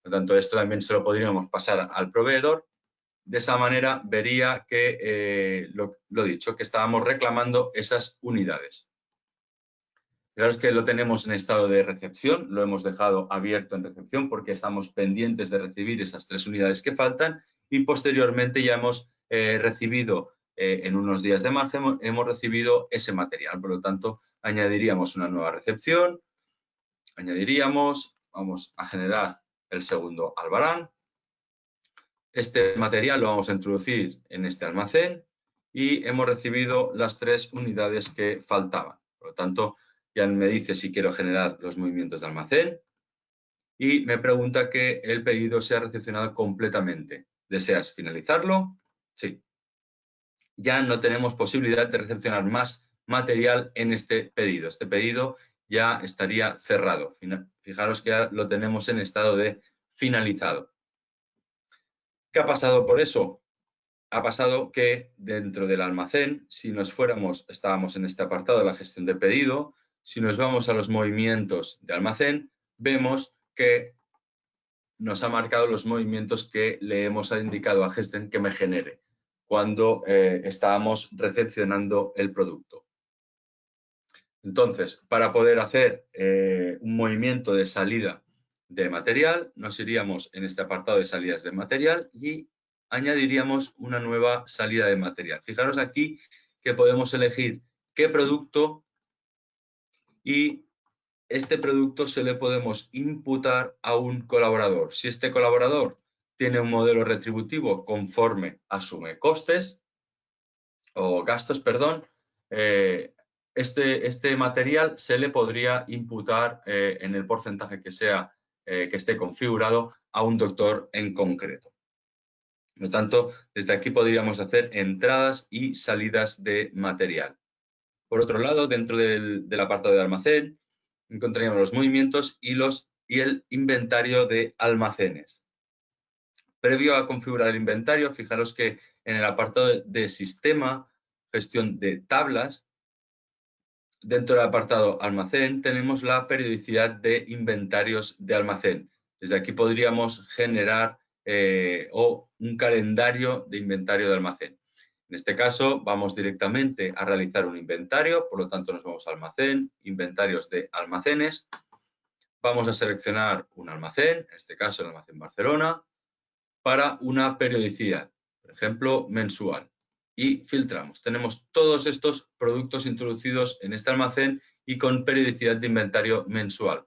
Por lo tanto, esto también se lo podríamos pasar al proveedor. De esa manera vería que, lo dicho, que estábamos reclamando esas unidades. Fijaros que lo tenemos en estado de recepción, lo hemos dejado abierto en recepción porque estamos pendientes de recibir esas 3 unidades que faltan y posteriormente ya hemos recibido, en unos días de marzo, hemos recibido ese material. Por lo tanto, añadiríamos una nueva recepción, vamos a generar el segundo albarán. Este material lo vamos a introducir en este almacén y hemos recibido las 3 unidades que faltaban. Por lo tanto, ya me dice si quiero generar los movimientos de almacén y me pregunta que el pedido sea recepcionado completamente. ¿Deseas finalizarlo? Sí. Ya no tenemos posibilidad de recepcionar más material en este pedido. Este pedido ya estaría cerrado. Fijaros que ya lo tenemos en estado de finalizado. ¿Qué ha pasado por eso? Ha pasado que dentro del almacén, si nos fuéramos, estábamos en este apartado de la gestión de pedido, si nos vamos a los movimientos de almacén, vemos que nos ha marcado los movimientos que le hemos indicado a Gesten que me genere cuando estábamos recepcionando el producto. Entonces, para poder hacer un movimiento de salida de material, nos iríamos en este apartado de salidas de material y añadiríamos una nueva salida de material. Fijaros aquí que podemos elegir qué producto y este producto se le podemos imputar a un colaborador. Si este colaborador tiene un modelo retributivo conforme asume costes o gastos, perdón, este material se le podría imputar en el porcentaje que sea, que esté configurado a un doctor en concreto. Por lo tanto, desde aquí podríamos hacer entradas y salidas de material. Por otro lado, dentro del apartado de almacén, encontraríamos los movimientos y el inventario de almacenes. Previo a configurar el inventario, fijaros que en el apartado de sistema, gestión de tablas, dentro del apartado almacén tenemos la periodicidad de inventarios de almacén. Desde aquí podríamos generar un calendario de inventario de almacén. En este caso vamos directamente a realizar un inventario, por lo tanto nos vamos a almacén, inventarios de almacenes. Vamos a seleccionar un almacén, en este caso el almacén Barcelona, para una periodicidad, por ejemplo, mensual. Y filtramos. Tenemos todos estos productos introducidos en este almacén y con periodicidad de inventario mensual.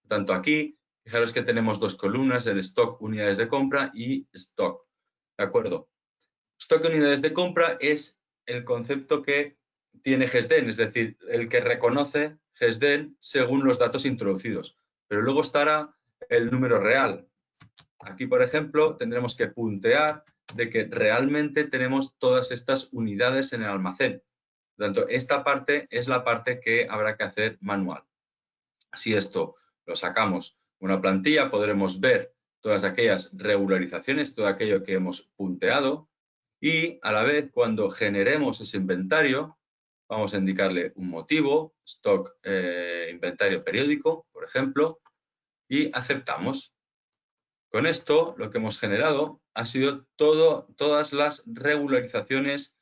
Tanto aquí, fijaros que tenemos 2 columnas, el stock unidades de compra y stock. ¿De acuerdo? Stock unidades de compra es el concepto que tiene Gesden, es decir, el que reconoce Gesden según los datos introducidos. Pero luego estará el número real. Aquí, por ejemplo, tendremos que puntear de que realmente tenemos todas estas unidades en el almacén. Por lo tanto, esta parte es la parte que habrá que hacer manual. Si esto lo sacamos una plantilla, podremos ver todas aquellas regularizaciones, todo aquello que hemos punteado y a la vez cuando generemos ese inventario vamos a indicarle un motivo, stock inventario periódico, por ejemplo, y aceptamos. Con esto, lo que hemos generado ha sido todas las regularizaciones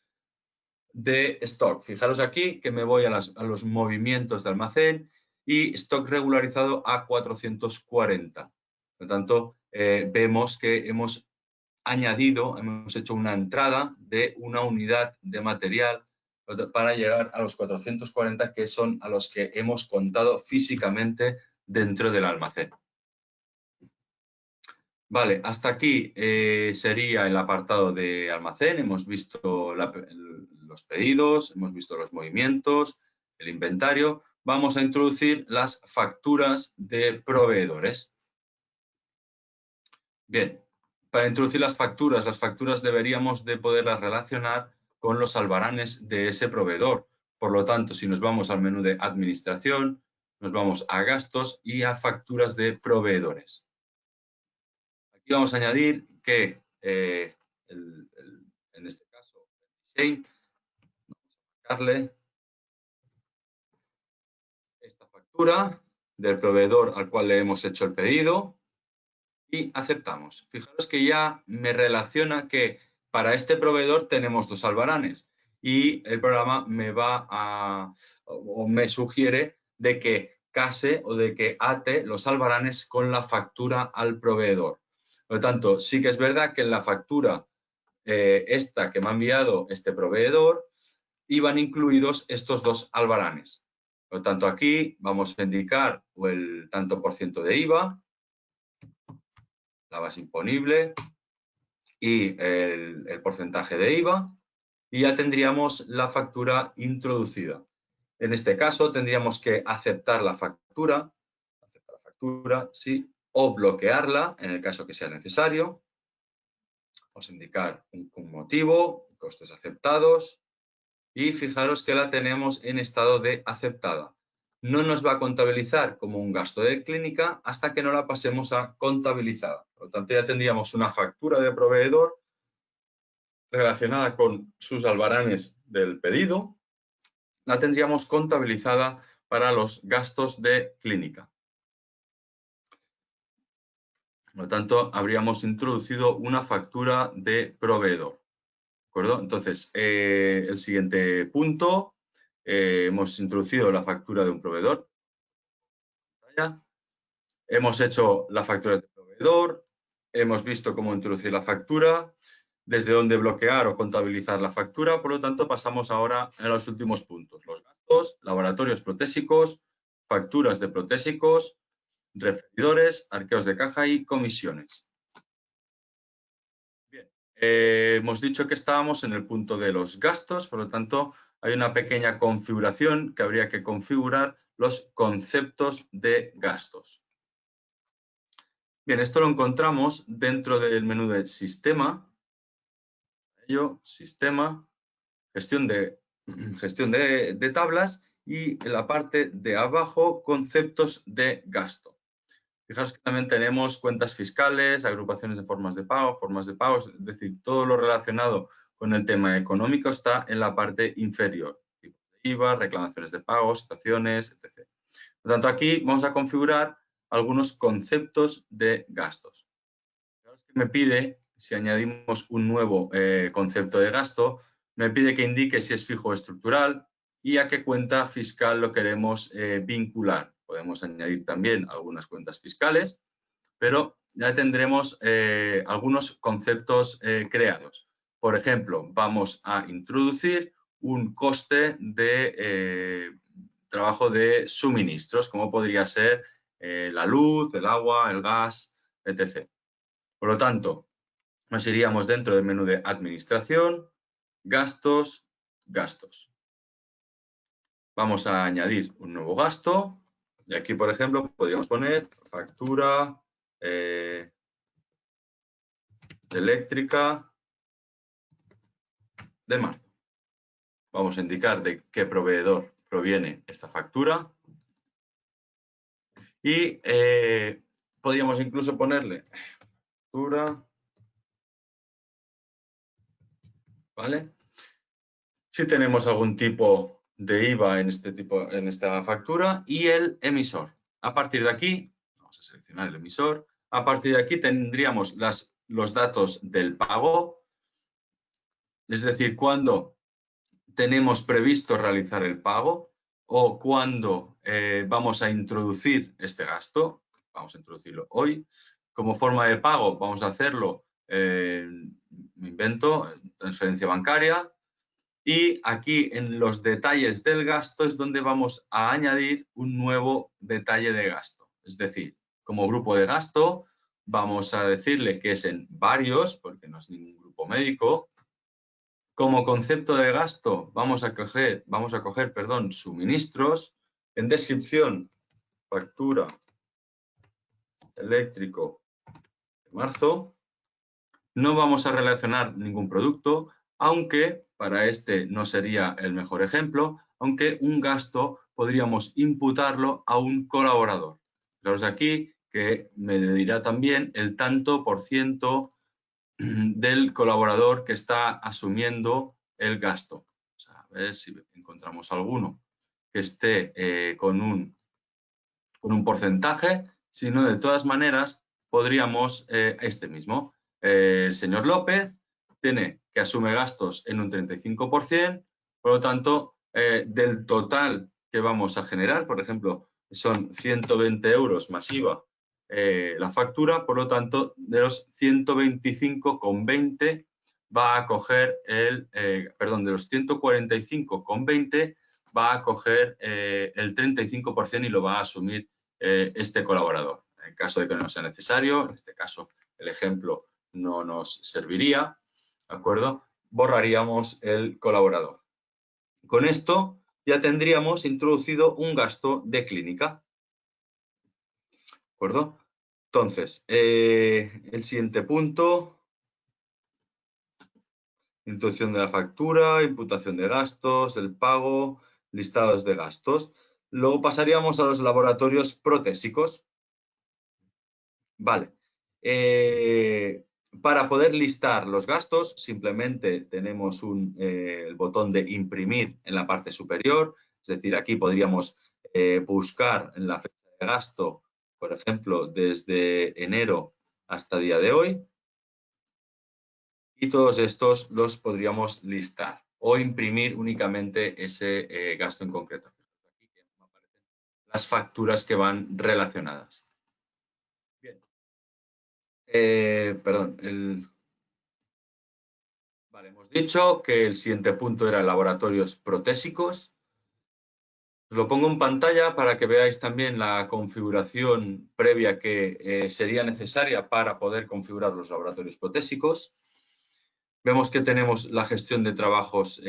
de stock. Fijaros aquí que me voy a los movimientos de almacén y stock regularizado a 440. Por lo tanto, vemos que hemos hecho una entrada de una unidad de material para llegar a los 440, que son a los que hemos contado físicamente dentro del almacén. Vale, hasta aquí sería el apartado de almacén. Hemos visto los pedidos, hemos visto los movimientos, el inventario. Vamos a introducir las facturas de proveedores. Bien, para introducir las facturas deberíamos de poderlas relacionar con los albaranes de ese proveedor. Por lo tanto, si nos vamos al menú de administración, nos vamos a gastos y a facturas de proveedores. Aquí vamos a añadir que en este caso, vamos a marcarle esta factura del proveedor al cual le hemos hecho el pedido y aceptamos. Fijaros que ya me relaciona que para este proveedor tenemos 2 albaranes y el programa me va a, o me sugiere de que case o de que ate los albaranes con la factura al proveedor. Por lo tanto, sí que es verdad que en la factura esta que me ha enviado este proveedor iban incluidos estos 2 albaranes. Por lo tanto, aquí vamos a indicar el tanto por ciento de IVA, la base imponible y el porcentaje de IVA y ya tendríamos la factura introducida. En este caso tendríamos que aceptar la factura, sí, o bloquearla en el caso que sea necesario. Vamos a indicar un motivo, costes aceptados y fijaros que la tenemos en estado de aceptada. No nos va a contabilizar como un gasto de clínica hasta que no la pasemos a contabilizada. Por lo tanto, ya tendríamos una factura de proveedor relacionada con sus albaranes del pedido. La tendríamos contabilizada para los gastos de clínica. Por lo tanto, habríamos introducido una factura de proveedor. ¿De acuerdo? Entonces, el siguiente punto, hemos introducido la factura de un proveedor. Hemos hecho la factura de proveedor, hemos visto cómo introducir la factura, desde dónde bloquear o contabilizar la factura. Por lo tanto, pasamos ahora a los últimos puntos. Los gastos, laboratorios protésicos, facturas de protésicos, referidores, arqueos de caja y comisiones. Bien, hemos dicho que estábamos en el punto de los gastos, por lo tanto, hay una pequeña configuración que habría que configurar los conceptos de gastos. Bien, esto lo encontramos dentro del menú del sistema. Sistema, gestión de tablas y en la parte de abajo, conceptos de gasto. Fijaos que también tenemos cuentas fiscales, agrupaciones de formas de pago, es decir, todo lo relacionado con el tema económico está en la parte inferior. Tipos de IVA, reclamaciones de pago, situaciones, etc. Por lo tanto, aquí vamos a configurar algunos conceptos de gastos. Fijaos que me pide, si añadimos un nuevo concepto de gasto, me pide que indique si es fijo o estructural y a qué cuenta fiscal lo queremos vincular. Podemos añadir también algunas cuentas fiscales, pero ya tendremos algunos conceptos creados. Por ejemplo, vamos a introducir un coste de trabajo de suministros, como podría ser la luz, el agua, el gas, etc. Por lo tanto, nos iríamos dentro del menú de Administración, Gastos, Gastos. Vamos a añadir un nuevo gasto y aquí, por ejemplo, podríamos poner factura eléctrica de marzo. Vamos a indicar de qué proveedor proviene esta factura y podríamos incluso ponerle factura, ¿vale? Si tenemos algún tipo de IVA en esta factura y el emisor. A partir de aquí, vamos a seleccionar el emisor, a partir de aquí tendríamos los datos del pago, es decir, cuándo tenemos previsto realizar el pago o cuándo vamos a introducir este gasto. Vamos a introducirlo hoy. Como forma de pago vamos a hacerlo, me invento, transferencia bancaria. Y aquí en los detalles del gasto es donde vamos a añadir un nuevo detalle de gasto. Es decir, como grupo de gasto vamos a decirle que es en varios, porque no es ningún grupo médico. Como concepto de gasto vamos a coger, suministros. En descripción, factura eléctrico de marzo. No vamos a relacionar ningún producto, aunque para este no sería el mejor ejemplo, aunque un gasto podríamos imputarlo a un colaborador. Fijaros aquí que me dirá también el tanto por ciento del colaborador que está asumiendo el gasto. A ver si encontramos alguno que esté con un porcentaje, si no, de todas maneras, podríamos este mismo. El señor López tiene que asume gastos en un 35%, por lo tanto, del total que vamos a generar, por ejemplo, son 120 euros más IVA la factura, por lo tanto, de los 125,20 va a coger de los 145,20 va a coger el 35% y lo va a asumir este colaborador. En caso de que no sea necesario, en este caso el ejemplo no nos serviría, ¿de acuerdo? Borraríamos el colaborador. Con esto ya tendríamos introducido un gasto de clínica, ¿de acuerdo? Entonces, el siguiente punto, introducción de la factura, imputación de gastos, el pago, listados de gastos. Luego pasaríamos a los laboratorios protésicos. Vale. Para poder listar los gastos, simplemente tenemos el botón de imprimir en la parte superior. Es decir, aquí podríamos buscar en la fecha de gasto, por ejemplo, desde enero hasta día de hoy. Y todos estos los podríamos listar o imprimir únicamente ese gasto en concreto. Aquí aparecen las facturas que van relacionadas. Bien. Vale, hemos dicho que el siguiente punto era laboratorios protésicos. Os lo pongo en pantalla para que veáis también la configuración previa que sería necesaria para poder configurar los laboratorios protésicos. Vemos que tenemos la gestión de trabajos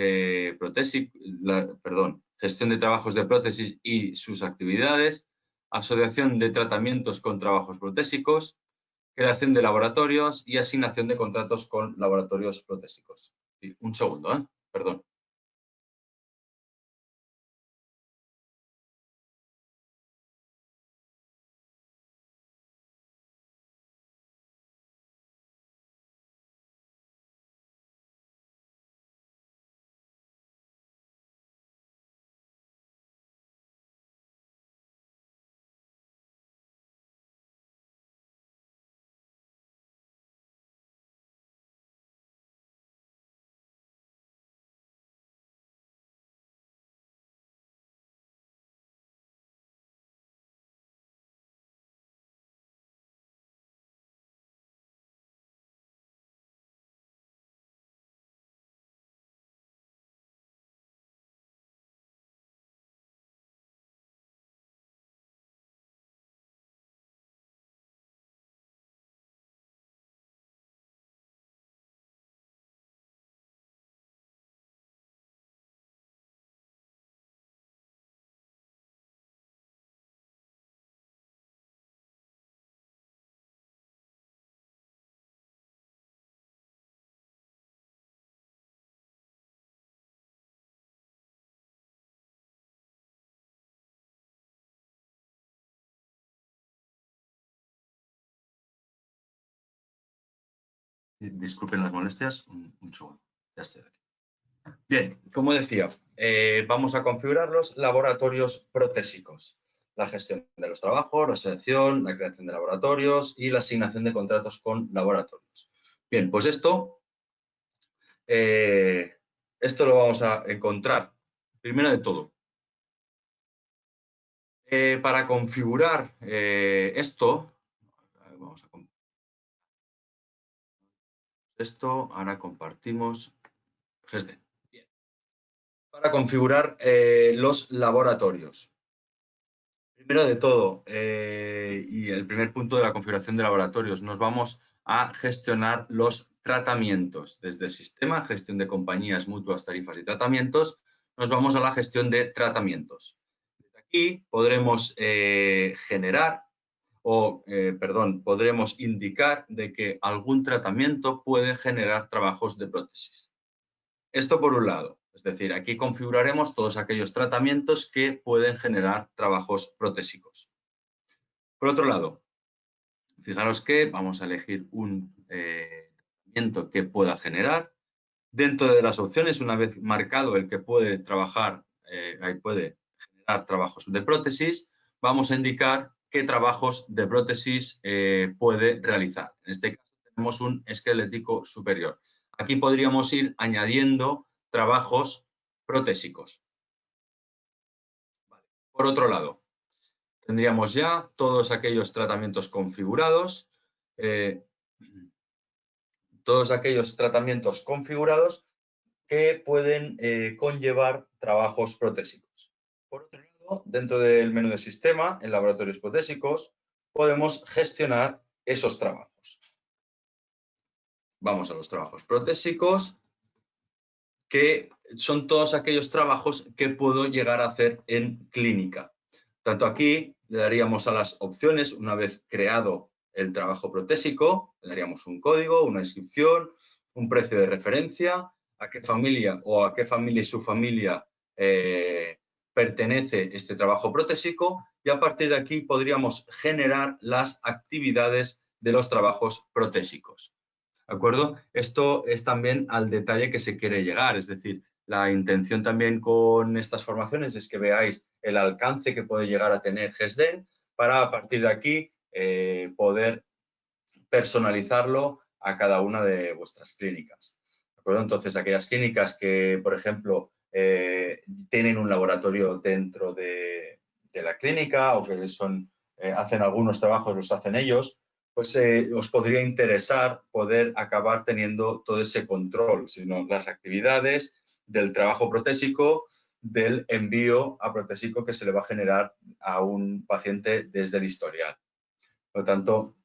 gestión de trabajos de prótesis y sus actividades, asociación de tratamientos con trabajos protésicos, creación de laboratorios y asignación de contratos con laboratorios protésicos. Sí, un segundo, perdón. Disculpen las molestias, un segundo, ya estoy aquí. Bien, como decía, vamos a configurar los laboratorios protésicos. La gestión de los trabajos, la selección, la creación de laboratorios y la asignación de contratos con laboratorios. Bien, pues esto lo vamos a encontrar, primero de todo. Para configurar esto, vamos a ahora compartimos GSD. Bien. Para configurar los laboratorios. Primero de todo, y el primer punto de la configuración de laboratorios, nos vamos a gestionar los tratamientos. Desde el sistema, gestión de compañías, mutuas, tarifas y tratamientos, nos vamos a la gestión de tratamientos. Desde aquí podremos podremos indicar de que algún tratamiento puede generar trabajos de prótesis. Esto por un lado, es decir, aquí configuraremos todos aquellos tratamientos que pueden generar trabajos protésicos. Por otro lado, fijaros que vamos a elegir un tratamiento que pueda generar. Dentro de las opciones, una vez marcado el que puede trabajar, puede generar trabajos de prótesis, vamos a indicar qué trabajos de prótesis puede realizar. En este caso tenemos un esquelético superior. Aquí podríamos ir añadiendo trabajos protésicos. Por otro lado, tendríamos ya todos aquellos tratamientos configurados, que pueden conllevar trabajos protésicos. Por otro lado, dentro del menú de sistema, en laboratorios protésicos, podemos gestionar esos trabajos. Vamos a los trabajos protésicos, que son todos aquellos trabajos que puedo llegar a hacer en clínica. Tanto aquí le daríamos a las opciones, una vez creado el trabajo protésico, le daríamos un código, una inscripción, un precio de referencia, a qué familia o a qué familia y su familia pertenece este trabajo protésico, y a partir de aquí podríamos generar las actividades de los trabajos protésicos. ¿De acuerdo? Esto es también al detalle que se quiere llegar, es decir, la intención también con estas formaciones es que veáis el alcance que puede llegar a tener GESDEN para a partir de aquí poder personalizarlo a cada una de vuestras clínicas. ¿De acuerdo? Entonces, aquellas clínicas que, por ejemplo, tienen un laboratorio dentro de la clínica o que hacen algunos trabajos, los hacen ellos, pues os podría interesar poder acabar teniendo todo ese control, sino las actividades del trabajo protésico, del envío a protésico que se le va a generar a un paciente desde el historial. Por lo tanto,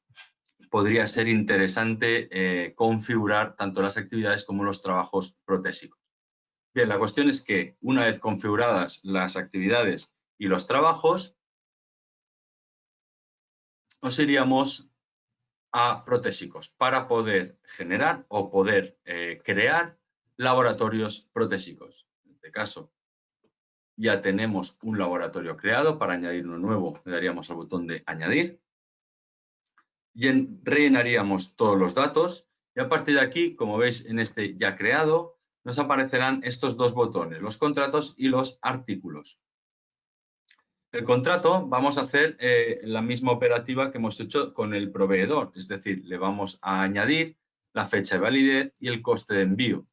podría ser interesante configurar tanto las actividades como los trabajos protésicos. Bien, la cuestión es que una vez configuradas las actividades y los trabajos, nos iríamos a protésicos para poder generar o poder crear laboratorios protésicos. En este caso, ya tenemos un laboratorio creado. Para añadir uno nuevo, le daríamos al botón de añadir. Y rellenaríamos todos los datos. Y a partir de aquí, como veis en este ya creado, nos aparecerán estos dos botones, los contratos y los artículos. El contrato vamos a hacer la misma operativa que hemos hecho con el proveedor, es decir, le vamos a añadir la fecha de validez y el coste de envío.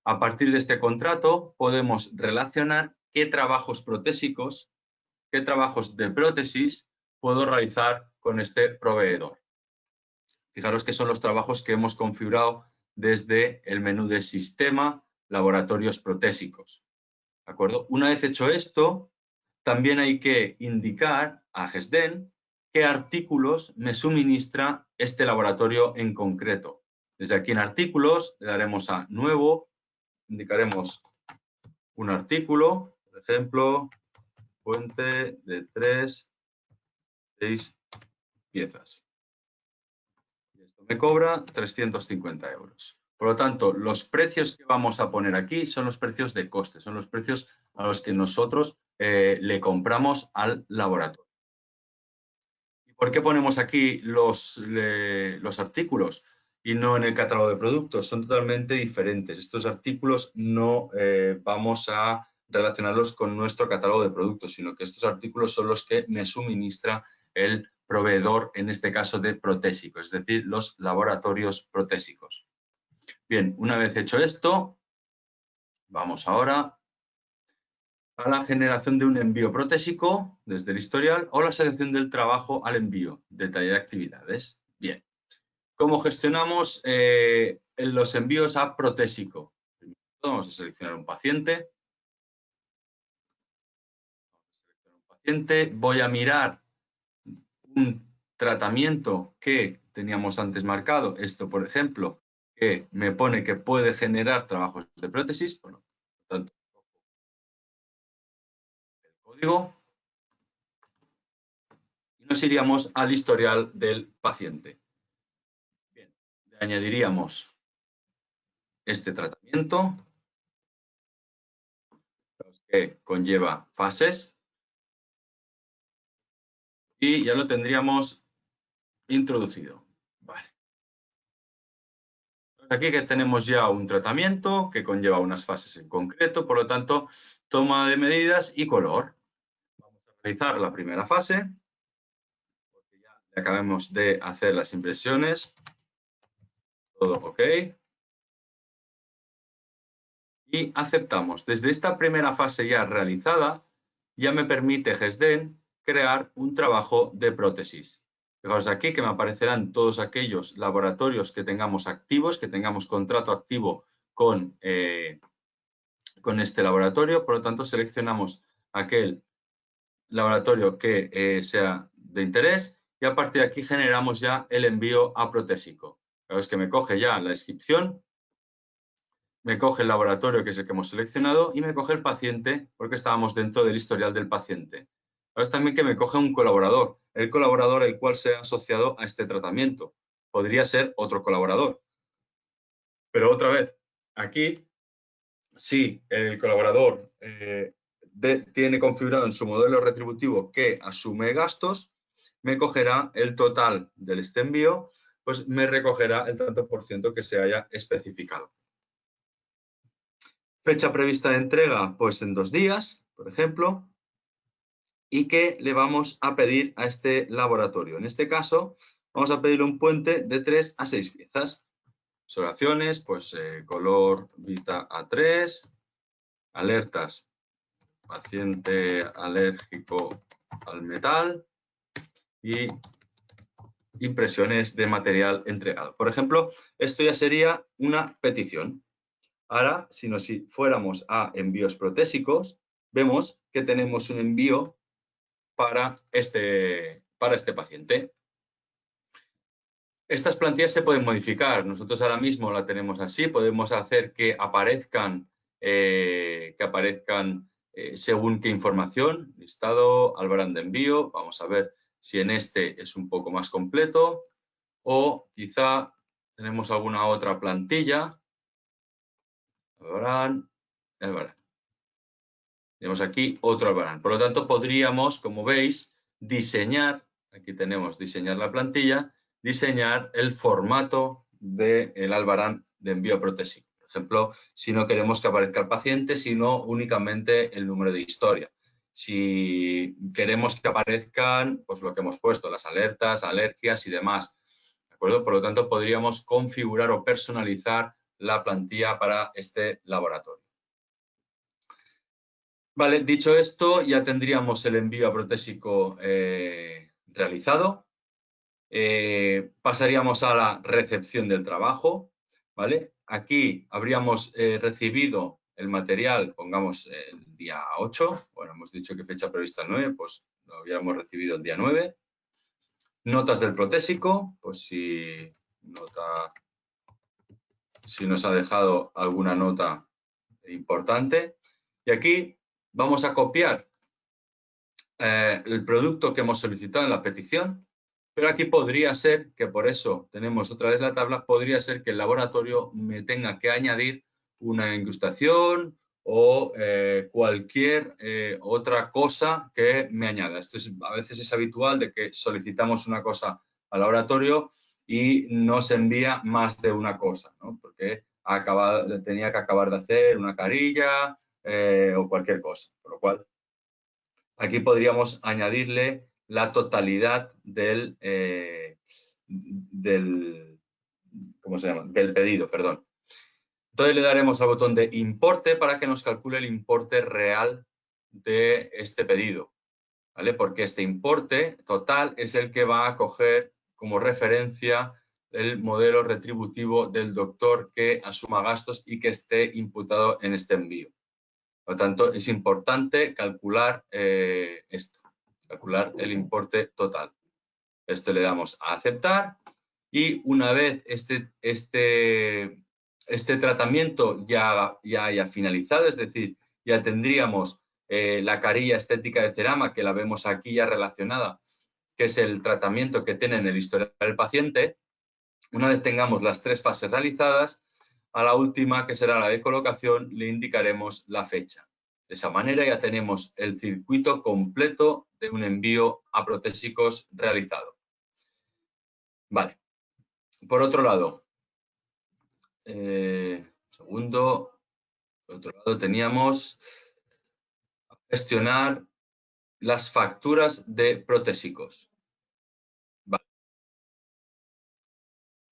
A partir de este contrato podemos relacionar qué trabajos protésicos, qué trabajos de prótesis puedo realizar con este proveedor. Fijaros que son los trabajos que hemos configurado desde el menú de Sistema, Laboratorios Protésicos. ¿De acuerdo? Una vez hecho esto, también hay que indicar a GESDEN qué artículos me suministra este laboratorio en concreto. Desde aquí en Artículos le daremos a Nuevo, indicaremos un artículo, por ejemplo, fuente de 6 piezas. Y esto me cobra 350 euros. Por lo tanto, los precios que vamos a poner aquí son los precios de coste, son los precios a los que nosotros le compramos al laboratorio. ¿Y por qué ponemos aquí los artículos y no en el catálogo de productos? Son totalmente diferentes. Estos artículos no vamos a relacionarlos con nuestro catálogo de productos, sino que estos artículos son los que me suministra el proveedor, en este caso de protésicos, es decir, los laboratorios protésicos. Bien, una vez hecho esto, vamos ahora a la generación de un envío protésico desde el historial o la selección del trabajo al envío, detalle de actividades. Bien, ¿cómo gestionamos los envíos a protésico? Vamos a seleccionar un paciente. Voy a mirar un tratamiento que teníamos antes marcado. Esto, por ejemplo, que me pone que puede generar trabajos de prótesis. Bueno, por tanto, el código. Y nos iríamos al historial del paciente. Bien, le añadiríamos este tratamiento. que conlleva fases. Y ya lo tendríamos introducido. Vale. Aquí que tenemos ya un tratamiento que conlleva unas fases en concreto, por lo tanto, toma de medidas y color. Vamos a realizar la primera fase, porque ya acabamos de hacer las impresiones. Todo ok. Y aceptamos. Desde esta primera fase ya realizada, ya me permite GESDEN crear un trabajo de prótesis. Fijaos aquí que me aparecerán todos aquellos laboratorios que tengamos activos, que tengamos contrato activo con este laboratorio. Por lo tanto, seleccionamos aquel laboratorio que sea de interés y a partir de aquí generamos ya el envío a Protésico. Es que me coge ya la inscripción, me coge el laboratorio que es el que hemos seleccionado y me coge el paciente porque estábamos dentro del historial del paciente. Ahora es también que me coge un colaborador, el colaborador el cual se ha asociado a este tratamiento. Podría ser otro colaborador. Pero otra vez, aquí, si el colaborador tiene configurado en su modelo retributivo que asume gastos, me cogerá el total de este envío, pues me recogerá el tanto por ciento que se haya especificado. Fecha prevista de entrega, pues en 2 días, por ejemplo, y que le vamos a pedir a este laboratorio. En este caso, vamos a pedirle un puente de 3 a 6 piezas. Observaciones, pues color Vita A3, alertas, paciente alérgico al metal y impresiones de material entregado. Por ejemplo, esto ya sería una petición. Ahora, si fuéramos a envíos protésicos, vemos que tenemos un envío para este paciente. Estas plantillas se pueden modificar. Nosotros ahora mismo la tenemos así. Podemos hacer que aparezcan según qué información. Listado, albarán de envío. Vamos a ver si en este es un poco más completo. O quizá tenemos alguna otra plantilla. Albarán. Tenemos aquí otro albarán. Por lo tanto, podríamos, como veis, diseñar, aquí tenemos diseñar la plantilla, diseñar el formato del albarán de envío protésico. Por ejemplo, si no queremos que aparezca el paciente, sino únicamente el número de historia. Si queremos que aparezcan, pues lo que hemos puesto, las alertas, alergias y demás. ¿De acuerdo? Por lo tanto, podríamos configurar o personalizar la plantilla para este laboratorio. Vale, dicho esto, ya tendríamos el envío a Protésico realizado. Pasaríamos a la recepción del trabajo, ¿vale? Aquí habríamos recibido el material, pongamos el día 8, bueno, hemos dicho que fecha prevista el 9, pues lo habríamos recibido el día 9. Notas del protésico, pues si nos ha dejado alguna nota importante. Y aquí vamos a copiar el producto que hemos solicitado en la petición, pero aquí podría ser, que por eso tenemos otra vez la tabla, podría ser que el laboratorio me tenga que añadir una incrustación o cualquier otra cosa que me añada. Esto a veces es habitual de que solicitamos una cosa al laboratorio y nos envía más de una cosa, ¿no? Porque tenía que acabar de hacer una carilla o cualquier cosa, por lo cual aquí podríamos añadirle la totalidad del pedido, perdón. Entonces le daremos al botón de importe para que nos calcule el importe real de este pedido, ¿vale? Porque este importe total es el que va a coger como referencia el modelo retributivo del doctor que asuma gastos y que esté imputado en este envío. Por lo tanto, es importante calcular calcular el importe total. Esto le damos a aceptar y una vez este tratamiento ya haya finalizado, es decir, ya tendríamos la carilla estética de Cerama, que la vemos aquí ya relacionada, que es el tratamiento que tiene en el historial del paciente. Una vez tengamos las 3 fases realizadas, a la última, que será la de colocación, le indicaremos la fecha. De esa manera ya tenemos el circuito completo de un envío a protésicos realizado. Vale. Por otro lado, por otro lado teníamos gestionar las facturas de protésicos. Vale.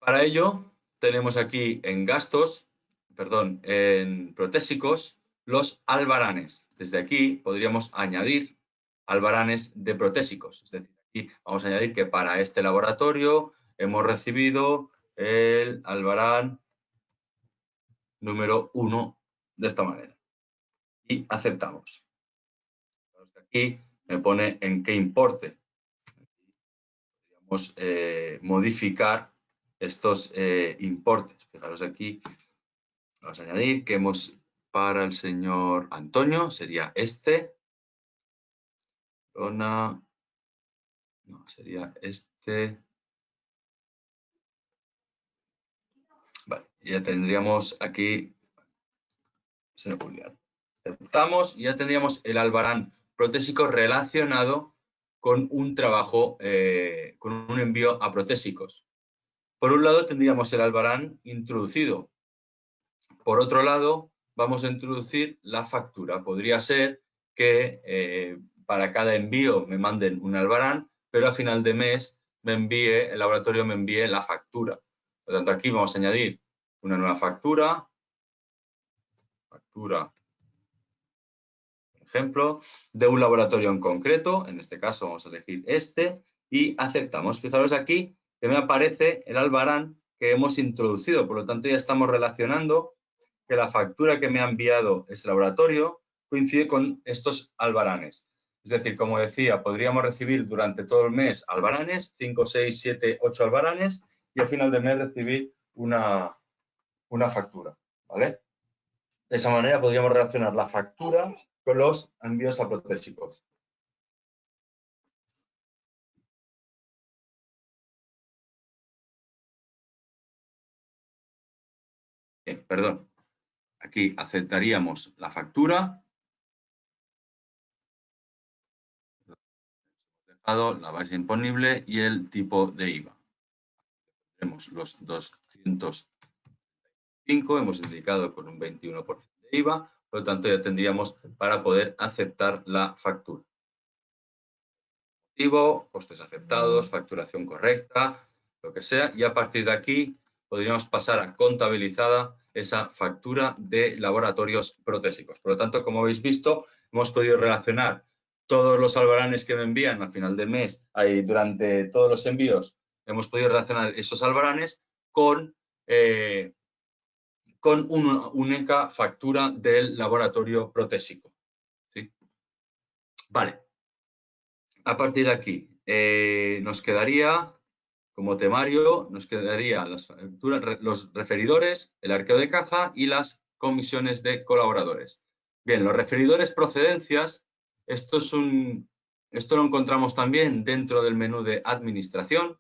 Para ello tenemos aquí en protésicos, los albaranes. Desde aquí podríamos añadir albaranes de protésicos. Es decir, aquí vamos a añadir que para este laboratorio hemos recibido el albarán número 1 de esta manera. Y aceptamos. Aquí me pone en qué importe. Podríamos modificar estos importes. Fijaros aquí, vamos a añadir que hemos para el señor Antonio, sería este. No, sería este. Vale, ya tendríamos aquí. Aceptamos y ya tendríamos el albarán protésico relacionado con un trabajo, con un envío a protésicos. Por un lado tendríamos el albarán introducido. Por otro lado, vamos a introducir la factura. Podría ser que para cada envío me manden un albarán, pero a final de mes el laboratorio me envíe la factura. Por lo tanto, aquí vamos a añadir una nueva factura. Por ejemplo, de un laboratorio en concreto. En este caso vamos a elegir este y aceptamos. Fijaros aquí que me aparece el albarán que hemos introducido. Por lo tanto, ya estamos relacionando que la factura que me ha enviado ese laboratorio coincide con estos albaranes. Es decir, como decía, podríamos recibir durante todo el mes albaranes, 5, 6, 7, 8 albaranes, y al final del mes recibir una factura, ¿vale? De esa manera podríamos relacionar la factura con los envíos a protésicos. Perdón. Aquí aceptaríamos la factura. La base imponible y el tipo de IVA. Tenemos los 205, hemos indicado con un 21% de IVA, por lo tanto ya tendríamos para poder aceptar la factura. Motivo, costes aceptados, facturación correcta, lo que sea, y a partir de aquí podríamos pasar a contabilizada esa factura de laboratorios protésicos. Por lo tanto, como habéis visto, hemos podido relacionar todos los albaranes que me envían al final del mes, durante todos los envíos, hemos podido relacionar esos albaranes con una única factura del laboratorio protésico. ¿Sí? Vale. A partir de aquí, nos quedaría, como temario, nos quedarían las facturas, los referidores, el arqueo de caja y las comisiones de colaboradores. Bien, los referidores procedencias, esto lo encontramos también dentro del menú de administración,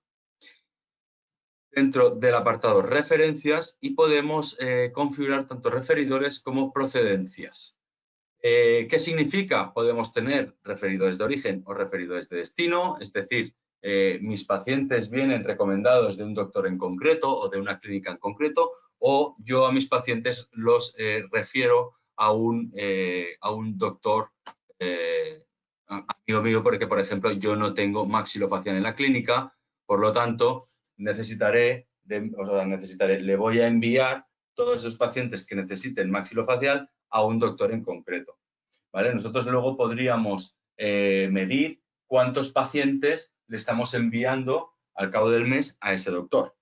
dentro del apartado referencias, y podemos configurar tanto referidores como procedencias. ¿Qué significa? Podemos tener referidores de origen o referidores de destino, es decir, mis pacientes vienen recomendados de un doctor en concreto o de una clínica en concreto, o yo a mis pacientes los refiero a un doctor amigo mío, porque, por ejemplo, yo no tengo maxilofacial en la clínica, por lo tanto, le voy a enviar todos esos pacientes que necesiten maxilofacial a un doctor en concreto, ¿vale? Nosotros luego podríamos medir cuántos pacientes le estamos enviando al cabo del mes a ese doctor.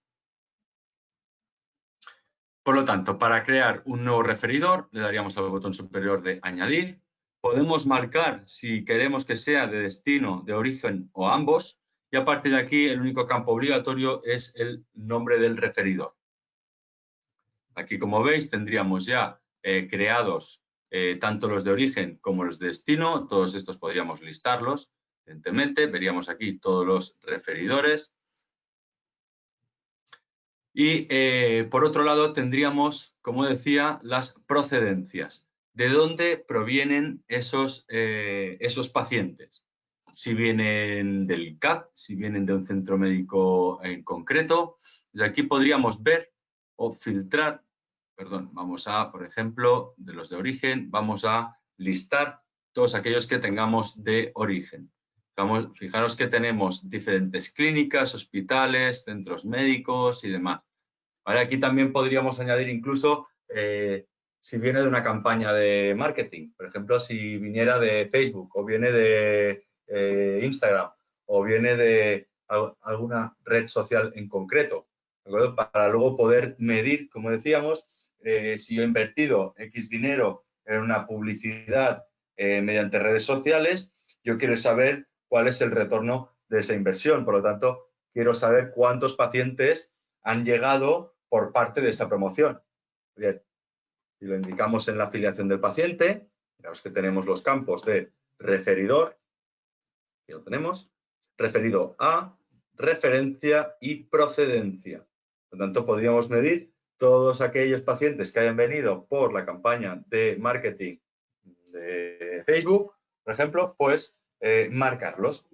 Por lo tanto, para crear un nuevo referidor, le daríamos al botón superior de añadir. Podemos marcar si queremos que sea de destino, de origen o ambos. Y a partir de aquí, el único campo obligatorio es el nombre del referidor. Aquí, como veis, tendríamos ya creados tanto los de origen como los de destino. Todos estos podríamos listarlos, evidentemente. Veríamos aquí todos los referidores. Y por otro lado tendríamos, como decía, las procedencias. de dónde provienen esos pacientes. Si vienen del CAP, si vienen de un centro médico en concreto. De aquí podríamos ver o filtrar, perdón, vamos a, por ejemplo, de los de origen, vamos a listar todos aquellos que tengamos de origen. Fijaros que tenemos diferentes clínicas, hospitales, centros médicos y demás. ¿Vale? Aquí también podríamos añadir incluso si viene de una campaña de marketing, por ejemplo, si viniera de Facebook o viene de Instagram o viene de alguna red social en concreto, ¿de acuerdo? Para luego poder medir, como decíamos, si yo he invertido X dinero en una publicidad mediante redes sociales, yo quiero saber cuál es el retorno de esa inversión. Por lo tanto, quiero saber cuántos pacientes han llegado por parte de esa promoción. Bien, si lo indicamos en la afiliación del paciente, miramos que tenemos los campos de referidor, aquí lo tenemos, referido a, referencia y procedencia. Por lo tanto, podríamos medir todos aquellos pacientes que hayan venido por la campaña de marketing de Facebook, por ejemplo, pues marcarlos.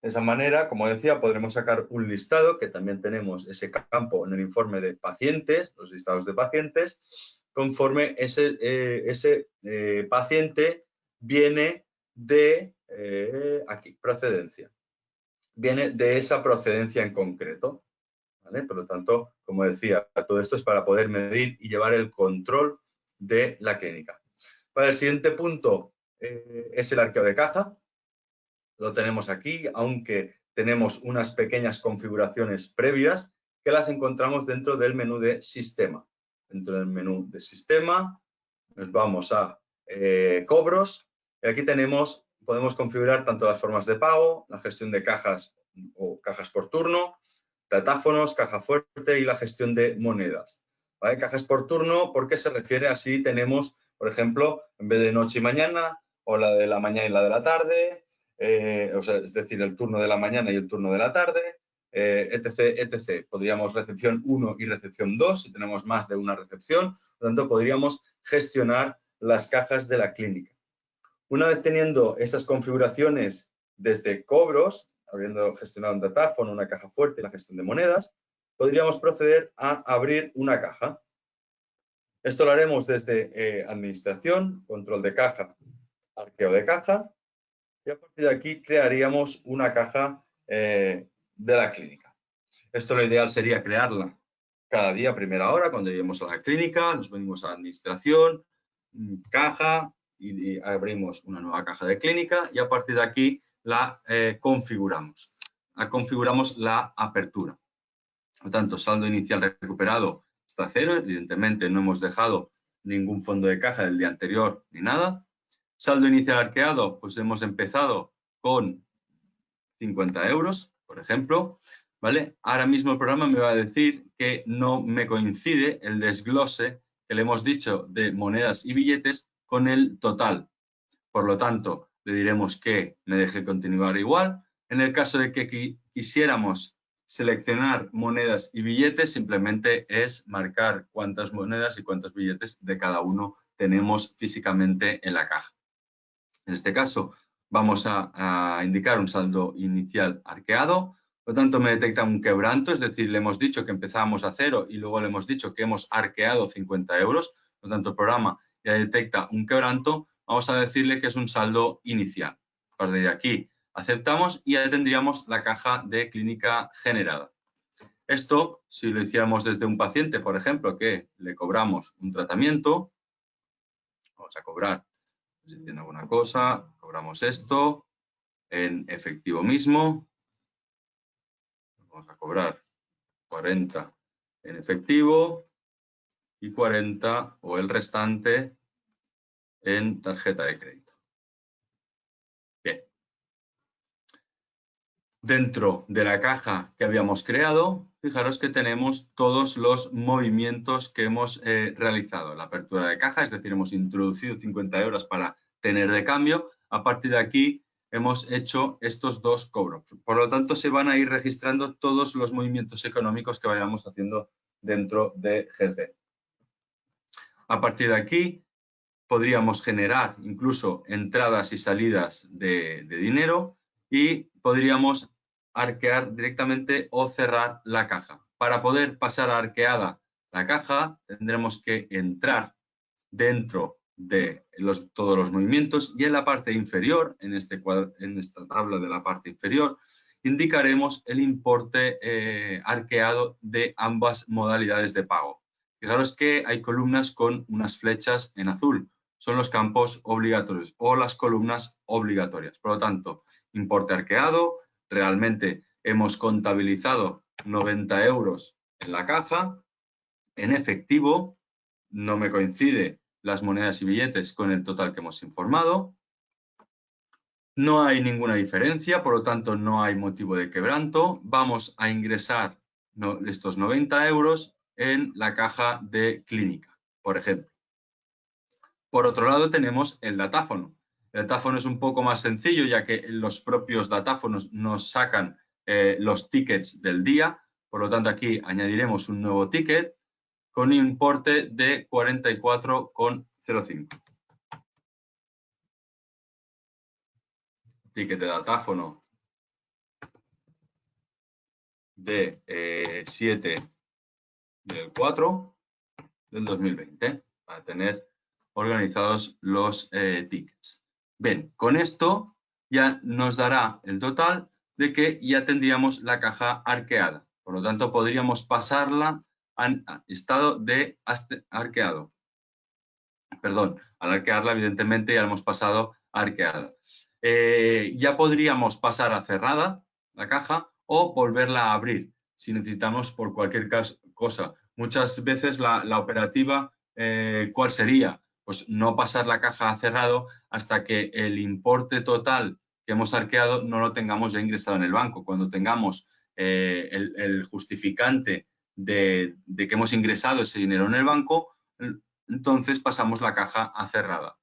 De esa manera, como decía, podremos sacar un listado, que también tenemos ese campo en el informe de pacientes, los listados de pacientes, conforme ese paciente viene de, aquí, procedencia. Viene de esa procedencia en concreto. ¿Vale? Por lo tanto, como decía, todo esto es para poder medir y llevar el control de la clínica. Para el siguiente punto es el arqueo de caja. Lo tenemos aquí, aunque tenemos unas pequeñas configuraciones previas que las encontramos dentro del menú de sistema. Dentro del menú de sistema nos vamos a cobros y aquí podemos configurar tanto las formas de pago, la gestión de cajas o cajas por turno, datáfonos, caja fuerte y la gestión de monedas. ¿Vale? Cajas por turno, porque se refiere a si tenemos, por ejemplo, en vez de noche y mañana, o la de la mañana y la de la tarde, o sea, es decir, el turno de la mañana y el turno de la tarde, etc, etc. Podríamos recepción 1 y recepción 2, si tenemos más de una recepción, por lo tanto, podríamos gestionar las cajas de la clínica. Una vez teniendo esas configuraciones desde cobros, habiendo gestionado un datáfono, una caja fuerte y la gestión de monedas, podríamos proceder a abrir una caja. Esto lo haremos desde administración, control de caja, arqueo de caja, y a partir de aquí crearíamos una caja de la clínica. Esto lo ideal sería crearla cada día a primera hora, cuando lleguemos a la clínica, nos venimos a la administración, caja, y abrimos una nueva caja de clínica y a partir de aquí la configuramos. Configuramos la apertura. Por lo tanto, saldo inicial recuperado está 0, evidentemente no hemos dejado ningún fondo de caja del día anterior ni nada. Saldo inicial arqueado, pues hemos empezado con 50 euros, por ejemplo, ¿vale? Ahora mismo el programa me va a decir que no me coincide el desglose que le hemos dicho de monedas y billetes con el total. Por lo tanto, le diremos que me deje continuar igual. En el caso de que quisiéramos seleccionar monedas y billetes, simplemente es marcar cuántas monedas y cuántos billetes de cada uno tenemos físicamente en la caja. En este caso, vamos a indicar un saldo inicial arqueado. Por lo tanto, me detecta un quebranto, es decir, le hemos dicho que empezamos a 0 y luego le hemos dicho que hemos arqueado 50 euros. Por lo tanto, el programa ya detecta un quebranto. Vamos a decirle que es un saldo inicial. A partir de aquí, aceptamos y ya tendríamos la caja de clínica generada. Esto, si lo hiciéramos desde un paciente, por ejemplo, que le cobramos un tratamiento, vamos a cobrar, si tiene alguna cosa, cobramos esto en efectivo mismo. Vamos a cobrar 40 en efectivo y 40 o el restante en tarjeta de crédito. Bien. Dentro de la caja que habíamos creado, fijaros que tenemos todos los movimientos que hemos realizado. La apertura de caja, es decir, hemos introducido 50 euros para tener de cambio. A partir de aquí hemos hecho estos dos cobros. Por lo tanto, se van a ir registrando todos los movimientos económicos que vayamos haciendo dentro de GESD. A partir de aquí, podríamos generar incluso entradas y salidas de dinero y podríamos arquear directamente o cerrar la caja. Para poder pasar a arqueada la caja tendremos que entrar dentro de todos los movimientos y en la parte inferior, en esta tabla de la parte inferior, indicaremos el importe arqueado de ambas modalidades de pago. Fijaros que hay columnas con unas flechas en azul, son los campos obligatorios o las columnas obligatorias. Por lo tanto, importe arqueado, realmente hemos contabilizado 90 euros en la caja, en efectivo, no me coincide las monedas y billetes con el total que hemos informado. No hay ninguna diferencia, por lo tanto no hay motivo de quebranto. Vamos a ingresar estos 90 euros en la caja de clínica, por ejemplo. Por otro lado tenemos el datáfono. El datáfono es un poco más sencillo, ya que los propios datáfonos nos sacan los tickets del día. Por lo tanto, aquí añadiremos un nuevo ticket con un importe de 44,05. Ticket de datáfono de 7 del 4 del 2020 para tener organizados los tickets. Bien, con esto ya nos dará el total de que ya tendríamos la caja arqueada. Por lo tanto, podríamos pasarla a estado de arqueado. Perdón, al arquearla, evidentemente, ya hemos pasado a arqueada. Ya podríamos pasar a cerrada la caja o volverla a abrir si necesitamos por cualquier cosa. Muchas veces la operativa, ¿cuál sería? Pues no pasar la caja a cerrado hasta que el importe total que hemos arqueado no lo tengamos ya ingresado en el banco. Cuando tengamos el justificante de que hemos ingresado ese dinero en el banco, entonces pasamos la caja a cerrada.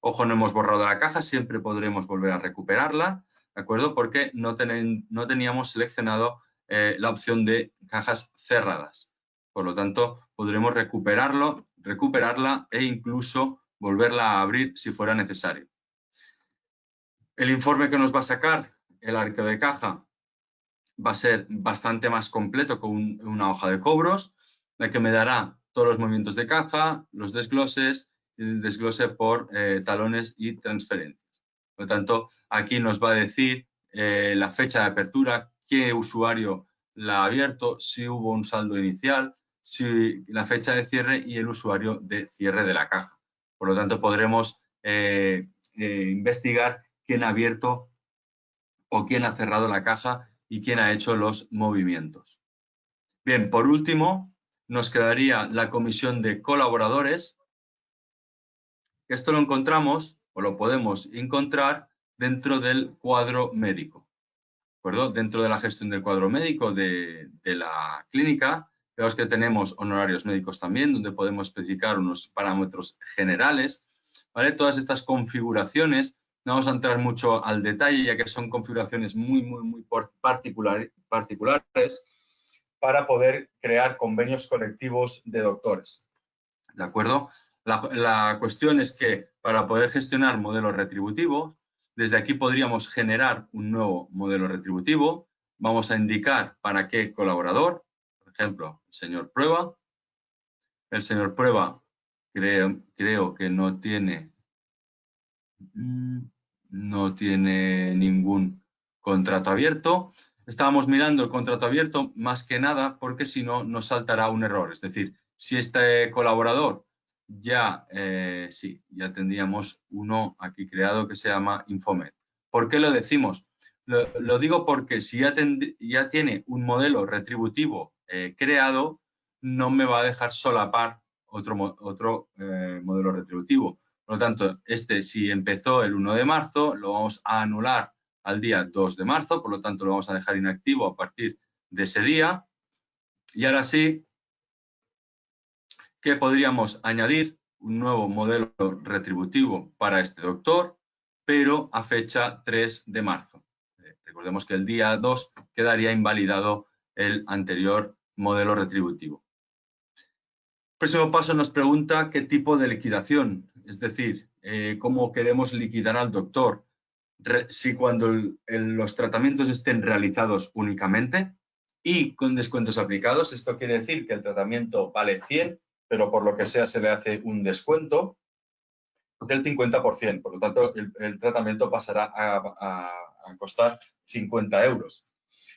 Ojo, no hemos borrado la caja, siempre podremos volver a recuperarla, ¿de acuerdo? Porque no teníamos seleccionado la opción de cajas cerradas. Por lo tanto, podremos recuperarla e incluso volverla a abrir si fuera necesario. El informe que nos va a sacar el arqueo de caja va a ser bastante más completo con una hoja de cobros, la que me dará todos los movimientos de caja, los desgloses, el desglose por talones y transferencias. Por lo tanto, aquí nos va a decir la fecha de apertura, qué usuario la ha abierto, si hubo un saldo inicial, si la fecha de cierre y el usuario de cierre de la caja. Por lo tanto, podremos investigar quién ha abierto o quién ha cerrado la caja y quién ha hecho los movimientos. Bien, por último, nos quedaría la comisión de colaboradores. Esto lo encontramos o lo podemos encontrar dentro del cuadro médico. ¿De acuerdo? Dentro de la gestión del cuadro médico de la clínica, vemos que tenemos honorarios médicos también, donde podemos especificar unos parámetros generales. ¿Vale? Todas estas configuraciones, no vamos a entrar mucho al detalle, ya que son configuraciones muy particulares para poder crear convenios colectivos de doctores. ¿De acuerdo? La cuestión es que para poder gestionar modelos retributivos, desde aquí podríamos generar un nuevo modelo retributivo. Vamos a indicar para qué colaborador, por ejemplo, el señor Prueba. El señor Prueba creo que no tiene ningún contrato abierto. Estábamos mirando el contrato abierto más que nada porque si no nos saltará un error. Es decir, si este colaborador ya tendríamos uno aquí creado que se llama Infomed. ¿Por qué lo decimos? Lo digo porque si ya tiene un modelo retributivo creado, no me va a dejar solapar otro modelo retributivo. Por lo tanto, si empezó el 1 de marzo, lo vamos a anular al día 2 de marzo, por lo tanto lo vamos a dejar inactivo a partir de ese día. Y ahora sí que podríamos añadir un nuevo modelo retributivo para este doctor, pero a fecha 3 de marzo. Recordemos que el día 2 quedaría invalidado el anterior modelo retributivo. El próximo paso nos pregunta qué tipo de liquidación es decir, cómo queremos liquidar al doctor. Si cuando los tratamientos estén realizados únicamente y con descuentos aplicados, esto quiere decir que el tratamiento vale 100, pero por lo que sea se le hace un descuento del 50%. Por lo tanto, el tratamiento pasará a costar 50 euros.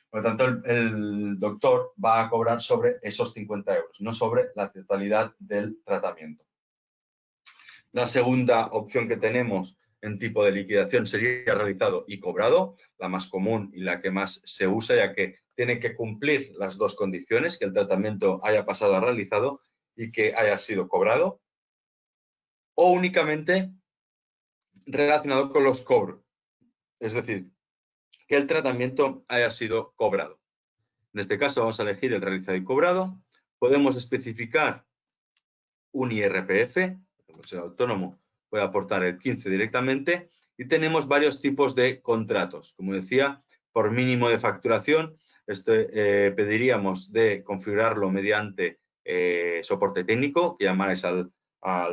Por lo tanto, el doctor va a cobrar sobre esos 50 euros, no sobre la totalidad del tratamiento. La segunda opción que tenemos en tipo de liquidación sería realizado y cobrado, la más común y la que más se usa, ya que tiene que cumplir las dos condiciones, que el tratamiento haya pasado a realizado y que haya sido cobrado, o únicamente relacionado con los cobros, es decir, que el tratamiento haya sido cobrado. En este caso vamos a elegir el realizado y cobrado. Podemos especificar un IRPF, el autónomo puede aportar el 15 directamente, y tenemos varios tipos de contratos. Como decía, por mínimo de facturación, pediríamos de configurarlo mediante soporte técnico, que llamáis al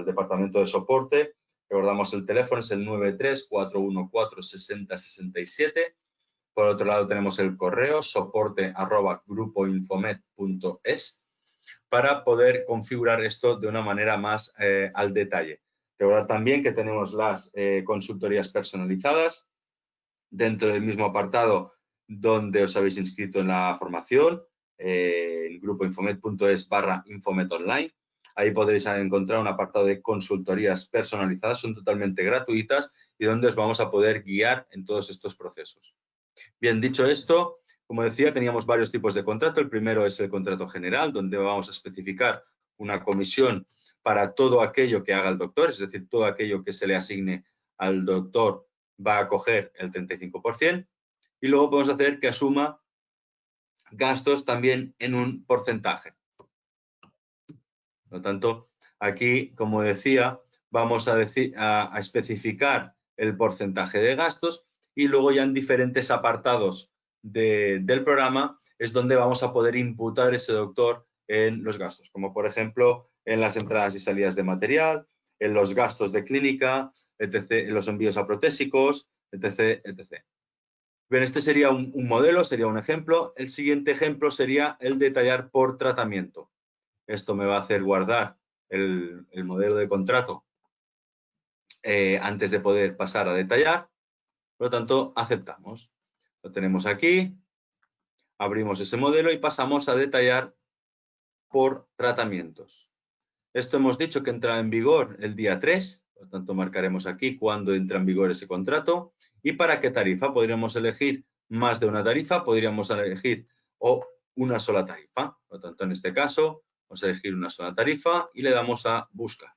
departamento de soporte. Recordamos el teléfono, es el 93-414-6067. Por otro lado tenemos el correo soporte@grupoinfomed.es para poder configurar esto de una manera más al detalle. Recordar también que tenemos las consultorías personalizadas dentro del mismo apartado donde os habéis inscrito en la formación, en grupoinfomed.es/infomedonline. Ahí podréis encontrar un apartado de consultorías personalizadas, son totalmente gratuitas y donde os vamos a poder guiar en todos estos procesos. Bien, dicho esto, como decía, teníamos varios tipos de contrato. El primero es el contrato general, donde vamos a especificar una comisión para todo aquello que haga el doctor, es decir, todo aquello que se le asigne al doctor va a coger el 35%. Y luego podemos hacer que asuma gastos también en un porcentaje. Por lo tanto, aquí, como decía, vamos a especificar el porcentaje de gastos y luego ya en diferentes apartados del programa es donde vamos a poder imputar ese doctor en los gastos, como por ejemplo en las entradas y salidas de material, en los gastos de clínica, etc., en los envíos a protésicos, etc., etc. Bien, este sería un modelo, sería un ejemplo. El siguiente ejemplo sería el detallar por tratamiento. Esto me va a hacer guardar el modelo de contrato antes de poder pasar a detallar. Por lo tanto, aceptamos. Lo tenemos aquí, abrimos ese modelo y pasamos a detallar por tratamientos. Esto hemos dicho que entra en vigor el día 3, por lo tanto marcaremos aquí cuándo entra en vigor ese contrato y para qué tarifa. Podríamos elegir más de una tarifa, podríamos elegir una sola tarifa. Por lo tanto, en este caso, vamos a elegir una sola tarifa y le damos a buscar.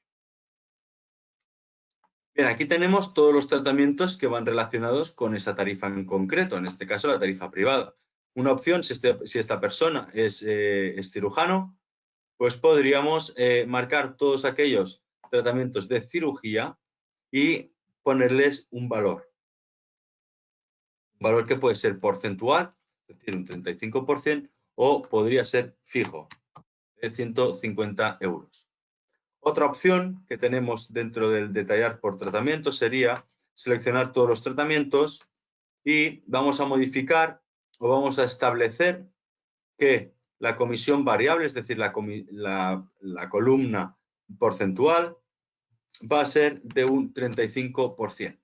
Bien, aquí tenemos todos los tratamientos que van relacionados con esa tarifa en concreto, en este caso la tarifa privada. Una opción, si esta persona es cirujano, pues podríamos marcar todos aquellos tratamientos de cirugía y ponerles un valor. Un valor que puede ser porcentual, es decir, un 35%, o podría ser fijo, de 150 euros. Otra opción que tenemos dentro del detallar por tratamiento sería seleccionar todos los tratamientos y vamos a modificar o vamos a establecer que la comisión variable, es decir, la columna porcentual, va a ser de un 35%.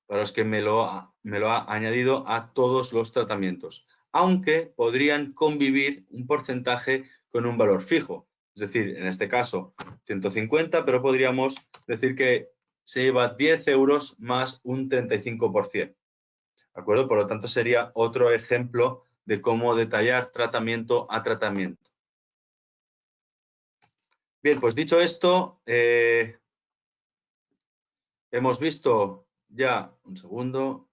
Para los que me lo ha añadido a todos los tratamientos, aunque podrían convivir un porcentaje con un valor fijo. Es decir, en este caso 150, pero podríamos decir que se lleva 10 euros más un 35%. ¿De acuerdo? Por lo tanto, sería otro ejemplo de cómo detallar tratamiento a tratamiento. Bien, pues dicho esto, hemos visto ya, un segundo,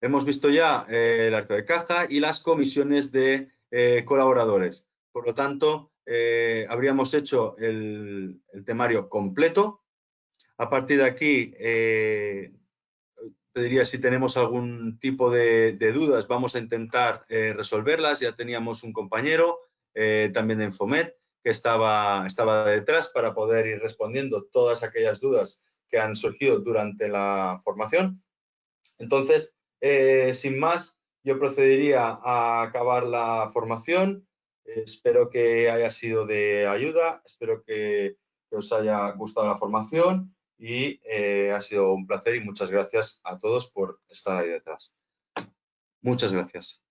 hemos visto ya el arco de caja y las comisiones de colaboradores. Por lo tanto, habríamos hecho el temario completo. A partir de aquí, te diría si tenemos algún tipo de dudas, vamos a intentar resolverlas. Ya teníamos un compañero también de Infomed que estaba detrás para poder ir respondiendo todas aquellas dudas que han surgido durante la formación. Entonces, sin más, yo procedería a acabar la formación. Espero que haya sido de ayuda, espero que os haya gustado la formación y ha sido un placer y muchas gracias a todos por estar ahí detrás. Muchas gracias.